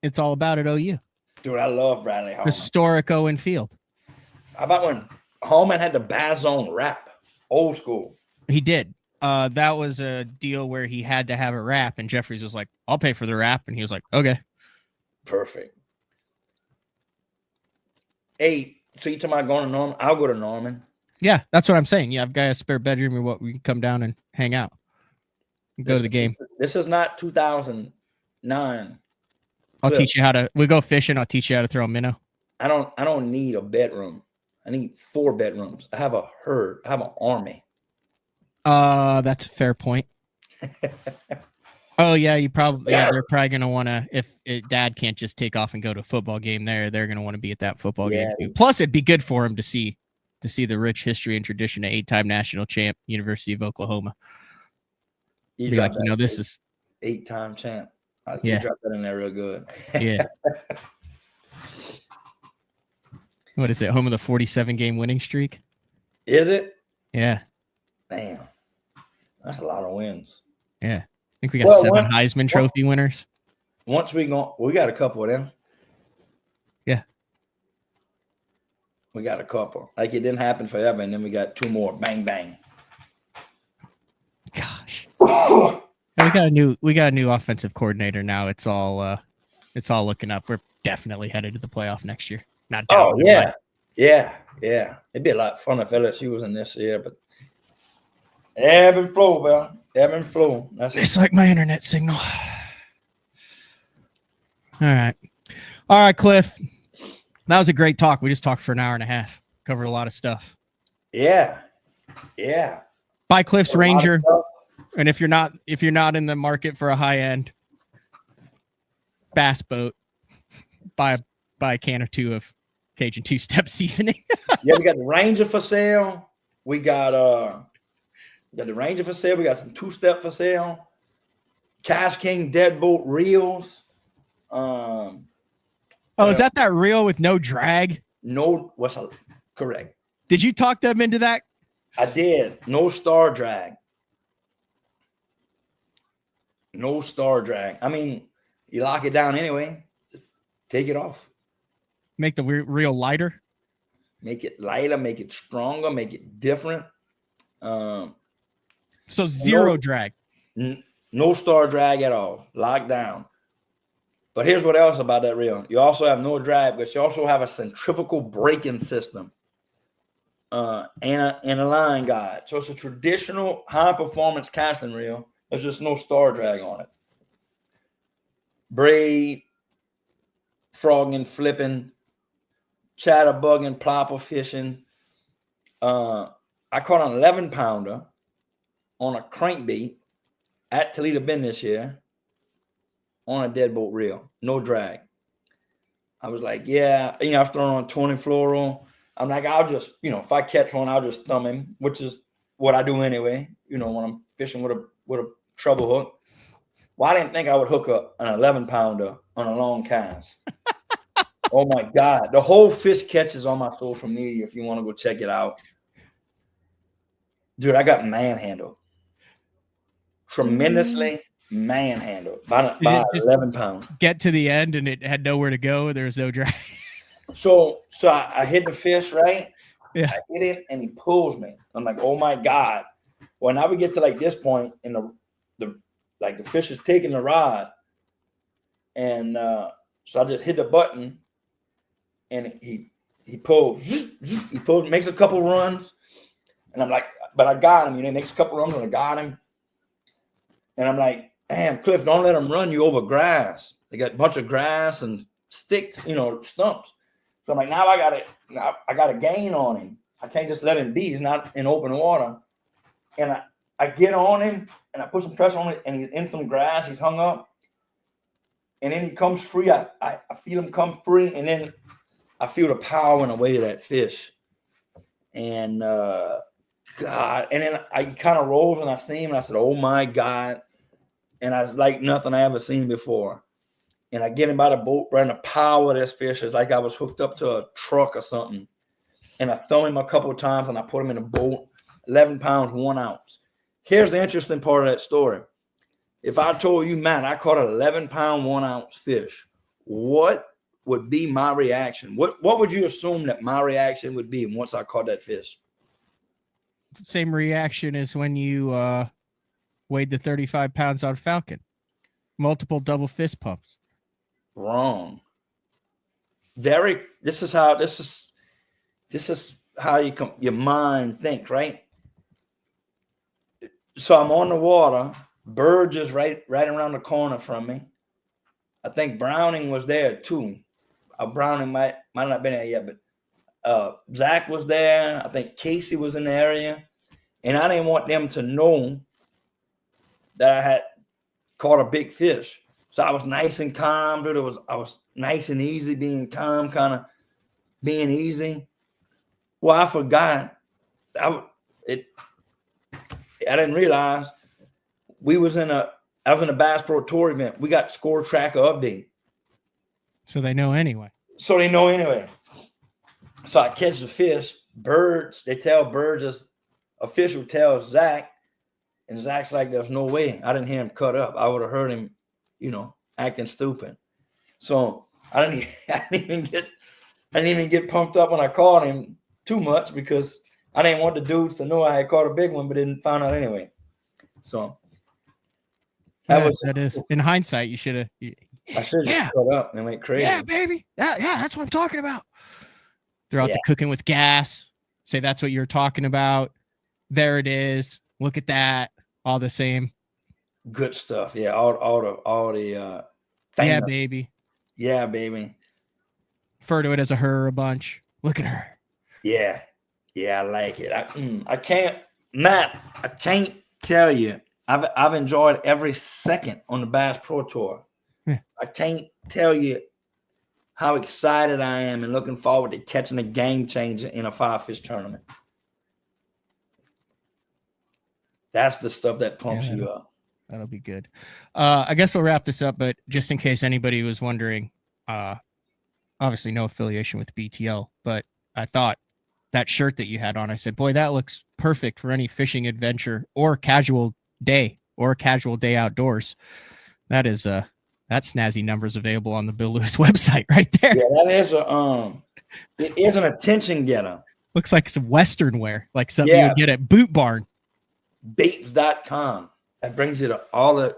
[SPEAKER 1] it's all about at OU.
[SPEAKER 3] Dude, I love Bradley Hallman.
[SPEAKER 1] Historic Owen Field.
[SPEAKER 3] How about when Hallman had the Bazone rap? Old school.
[SPEAKER 1] He did. That was a deal where he had to have a rap, and Jeffries was like, I'll pay for the rap. And he was like, okay.
[SPEAKER 3] Perfect. Hey, so you talking about going to Norman? I'll go to Norman.
[SPEAKER 1] Yeah, that's what I'm saying. Yeah, I've got a spare bedroom or what, we can come down and hang out. Go to the game.
[SPEAKER 3] This is not 2009.
[SPEAKER 1] I'll teach you we go fishing. I'll teach you how to throw a minnow.
[SPEAKER 3] I don't need a bedroom. I need 4 bedrooms. I have a herd. I have an army.
[SPEAKER 1] That's a fair point. Oh yeah, they're probably gonna want to, if dad can't just take off and go to a football game they're gonna want to be at that football game too. Plus it'd be good for him to see the rich history and tradition of 8-time national champ University of Oklahoma. Be like, this is
[SPEAKER 3] 8-time champ.
[SPEAKER 1] Yeah,
[SPEAKER 3] drop that in there real good.
[SPEAKER 1] Yeah. What is it? Home of the 47-game winning streak?
[SPEAKER 3] Is it?
[SPEAKER 1] Yeah.
[SPEAKER 3] Damn. That's a lot of wins.
[SPEAKER 1] Yeah. I think we got 7 Heisman Trophy winners.
[SPEAKER 3] Once we got a couple of them.
[SPEAKER 1] Yeah.
[SPEAKER 3] We got a couple. Like, it didn't happen forever, and then we got 2 more. Bang, bang.
[SPEAKER 1] Gosh. We got a new offensive coordinator now. It's all looking up. We're definitely headed to the playoff next year. Not down.
[SPEAKER 3] Oh yeah. Yeah. It'd be a lot of fun if LSU was in this year, but ebb and flow, bro. Ebb and flow.
[SPEAKER 1] It's like my internet signal. All right, Cliff. That was a great talk. We just talked for an hour and a half. Covered a lot of stuff.
[SPEAKER 3] Yeah.
[SPEAKER 1] Buy Cliff's Ranger. And if you're not in the market for a high-end bass boat, buy a can or 2 of Cajun 2-step seasoning.
[SPEAKER 3] Yeah, we got the Ranger for sale. We got the Ranger for sale. We got some 2-step for sale. Cash King deadbolt reels.
[SPEAKER 1] Is that reel with no drag?
[SPEAKER 3] No, correct.
[SPEAKER 1] Did you talk them into that?
[SPEAKER 3] I did. No star drag. No star drag. I mean, you lock it down anyway. Take it off.
[SPEAKER 1] Make the reel lighter.
[SPEAKER 3] Make it lighter. Make it stronger. Make it different.
[SPEAKER 1] So zero drag.
[SPEAKER 3] No star drag at all. Locked down. But here's what else about that reel. You also have no drag, but you also have a centrifugal braking system and a line guide. So it's a traditional high-performance casting reel. There's just no star drag on it. Braid, frogging, flipping, chatterbugging, plopper fishing. I caught an 11-pounder on a crankbait at Toledo Bend this year on a deadbolt reel, no drag. I was like, yeah, I've thrown on 20 fluoro. I'm like, I'll just, if I catch one, I'll just thumb him, which is what I do anyway. When I'm fishing with a treble hook. Well, I didn't think I would hook up an 11-pounder on a long cast. Oh my God. The whole fish catch is on my social media if you want to go check it out. Dude, I got manhandled. Tremendously manhandled by 11 pounds.
[SPEAKER 1] Get to the end and it had nowhere to go. There was no drag.
[SPEAKER 3] So I hit the fish, right?
[SPEAKER 1] Yeah.
[SPEAKER 3] I hit him and he pulls me. I'm like, oh my God. Well, now we get to like this point in the fish is taking the rod. And so I just hit the button and he pulls, makes a couple runs. And I'm like, but I got him. He makes a couple runs and I got him. And I'm like, damn, Cliff, don't let him run you over grass. They got a bunch of grass and sticks, stumps. So I'm like, now I got to gain on him. I can't just let him be. He's not in open water. And I get on him and I put some pressure on it and he's in some grass. He's hung up. And then he comes free. I feel him come free. And then I feel the power and the weight of that fish. And God. And then I kind of rolls and I see him and I said, oh my God. And I was like nothing I ever seen before. And I get him by the boat, and the power of this fish is like I was hooked up to a truck or something. And I throw him a couple of times and I put him in a boat, 11 pounds, 1 ounce. Here's the interesting part of that story. If I told you, Matt, I caught an 11-pound, 1 ounce fish, what would be my reaction? What would you assume that my reaction would be once I caught that fish?
[SPEAKER 1] Same reaction as when you weighed the 35 pounds on Falcon. Multiple double fist pumps.
[SPEAKER 3] Wrong. This is how your mind thinks, right? So I'm on the water. Bird just right around the corner from me. I think Browning was there too. Browning might not have been there yet, but Zach was there. I think Casey was in the area. And I didn't want them to know that I had caught a big fish. So I was nice and calm, dude. I was nice and easy, being calm, kind of being easy. Well, I forgot. I didn't realize I was in a Bass Pro Tour event. We got score tracker update.
[SPEAKER 1] So they know anyway.
[SPEAKER 3] So I catch the fish. Birds, they tell birds, as official tells Zach, and Zach's like, there's no way. I didn't hear him cut up. I would have heard him, acting stupid. So I didn't even get pumped up when I caught him too much because I didn't want the dudes to know I had caught a big one, but didn't find out anyway. So
[SPEAKER 1] that is in hindsight, you should have.
[SPEAKER 3] I should have cut up and went crazy.
[SPEAKER 1] Yeah, baby. Yeah, that's what I'm talking about. Throughout the cooking with gas, say that's what you're talking about. There it is. Look at that. All the same.
[SPEAKER 3] Good stuff. Yeah, all the famous.
[SPEAKER 1] Yeah, baby.
[SPEAKER 3] Yeah, baby.
[SPEAKER 1] Refer to it as a her a bunch. Look at her.
[SPEAKER 3] Yeah. Yeah, I like it. I can't, Matt, I can't tell you. I've enjoyed every second on the Bass Pro Tour.
[SPEAKER 1] Yeah.
[SPEAKER 3] I can't tell you how excited I am and looking forward to catching a game changer in a 5-fish tournament. That's the stuff that pumps you up.
[SPEAKER 1] That'll be good. I guess we'll wrap this up, but just in case anybody was wondering, obviously no affiliation with BTL, but I thought that shirt that you had on, I said, boy, that looks perfect for any fishing adventure or casual day outdoors. That is that snazzy numbers available on the Bill Lewis website right there.
[SPEAKER 3] Yeah, that is it is an attention getter.
[SPEAKER 1] Looks like some Western wear, like something you would get at Boot Barn.
[SPEAKER 3] Baits.com. That brings you to all the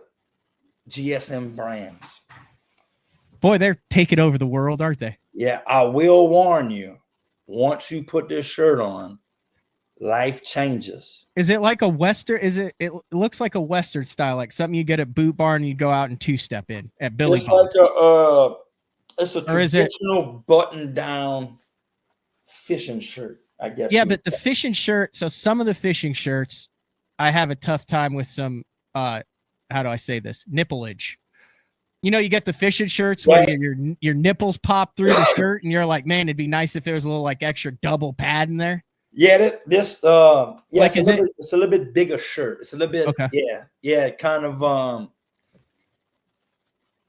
[SPEAKER 3] GSM brands.
[SPEAKER 1] Boy, they're taking over the world, aren't they?
[SPEAKER 3] Yeah, I will warn you. Once you put this shirt on, life changes.
[SPEAKER 1] Is it like a Western? It looks like a Western style, like something you get at Boot Barn and you go out and two-step in at Billy.
[SPEAKER 3] It's a traditional button-down fishing shirt, I guess.
[SPEAKER 1] Yeah, but the fishing shirt, so some of the fishing shirts, I have a tough time with some, how do I say this? Nipplage. You get the fishing shirts where your nipples pop through the shirt and you're like, man, it'd be nice if there was a little like extra double pad in there.
[SPEAKER 3] Yeah, it's a little bit bigger shirt. It's a little bit,
[SPEAKER 1] okay.
[SPEAKER 3] Yeah, kind of,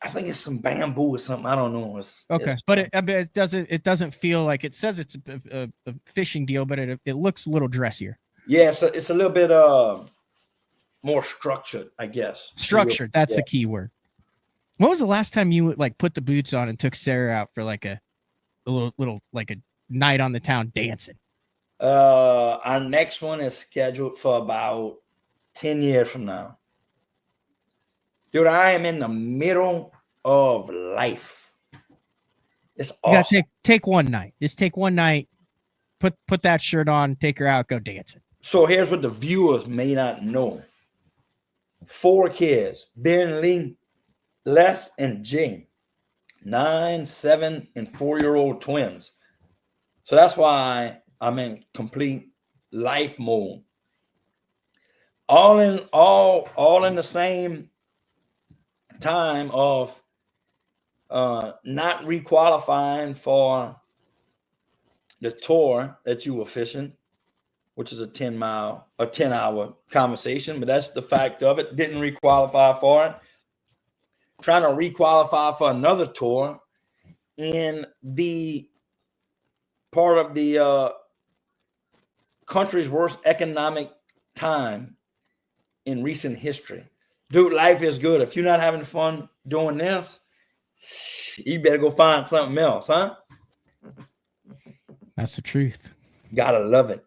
[SPEAKER 3] I think it's some bamboo or something. I don't know.
[SPEAKER 1] Okay, but it doesn't feel like it says it's a fishing deal, but it looks a little dressier.
[SPEAKER 3] Yeah, it's a little bit more structured, I guess.
[SPEAKER 1] Structured. That's the key word. When was the last time you like put the boots on and took Sarah out for like a little like a night on the town dancing?
[SPEAKER 3] Our next one is scheduled for about 10 years from now. Dude, I am in the middle of life. It's awesome.
[SPEAKER 1] You gotta take one night. Just take one night, put that shirt on, take her out, go dancing.
[SPEAKER 3] So here's what the viewers may not know. 4 kids, Ben, Lee, Les, and Jay. 9, 7, and 4-year-old twins. So that's why I'm in complete life mode. All in the same time of not re-qualifying for the tour that you were fishing, which is a 10-hour conversation, but that's the fact of it. Didn't re-qualify for it. Trying to re-qualify for another tour in the part of the country's worst economic time in recent history. Dude, life is good. If you're not having fun doing this, you better go find something else, huh?
[SPEAKER 1] That's the truth.
[SPEAKER 3] Gotta love it.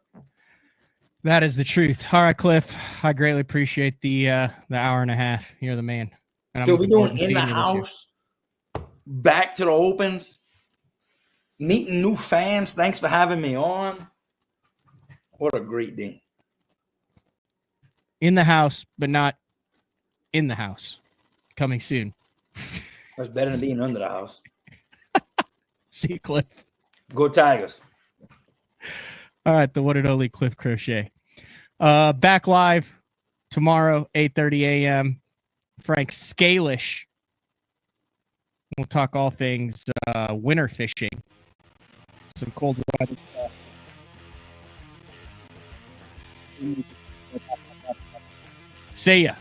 [SPEAKER 1] That is the truth. All right, Cliff. I greatly appreciate the hour and a half. You're the man. And
[SPEAKER 3] Dude, we're doing in the house, back to the opens, meeting new fans. Thanks for having me on. What a great day.
[SPEAKER 1] In the house, but not in the house. Coming soon.
[SPEAKER 3] That's better than being under the house.
[SPEAKER 1] See you, Cliff.
[SPEAKER 3] Go Tigers.
[SPEAKER 1] All right, the one and only Cliff Crochet. Back live tomorrow, 8:30 a.m. Frank Scalish. We'll talk all things winter fishing. Some cold weather stuff. See ya.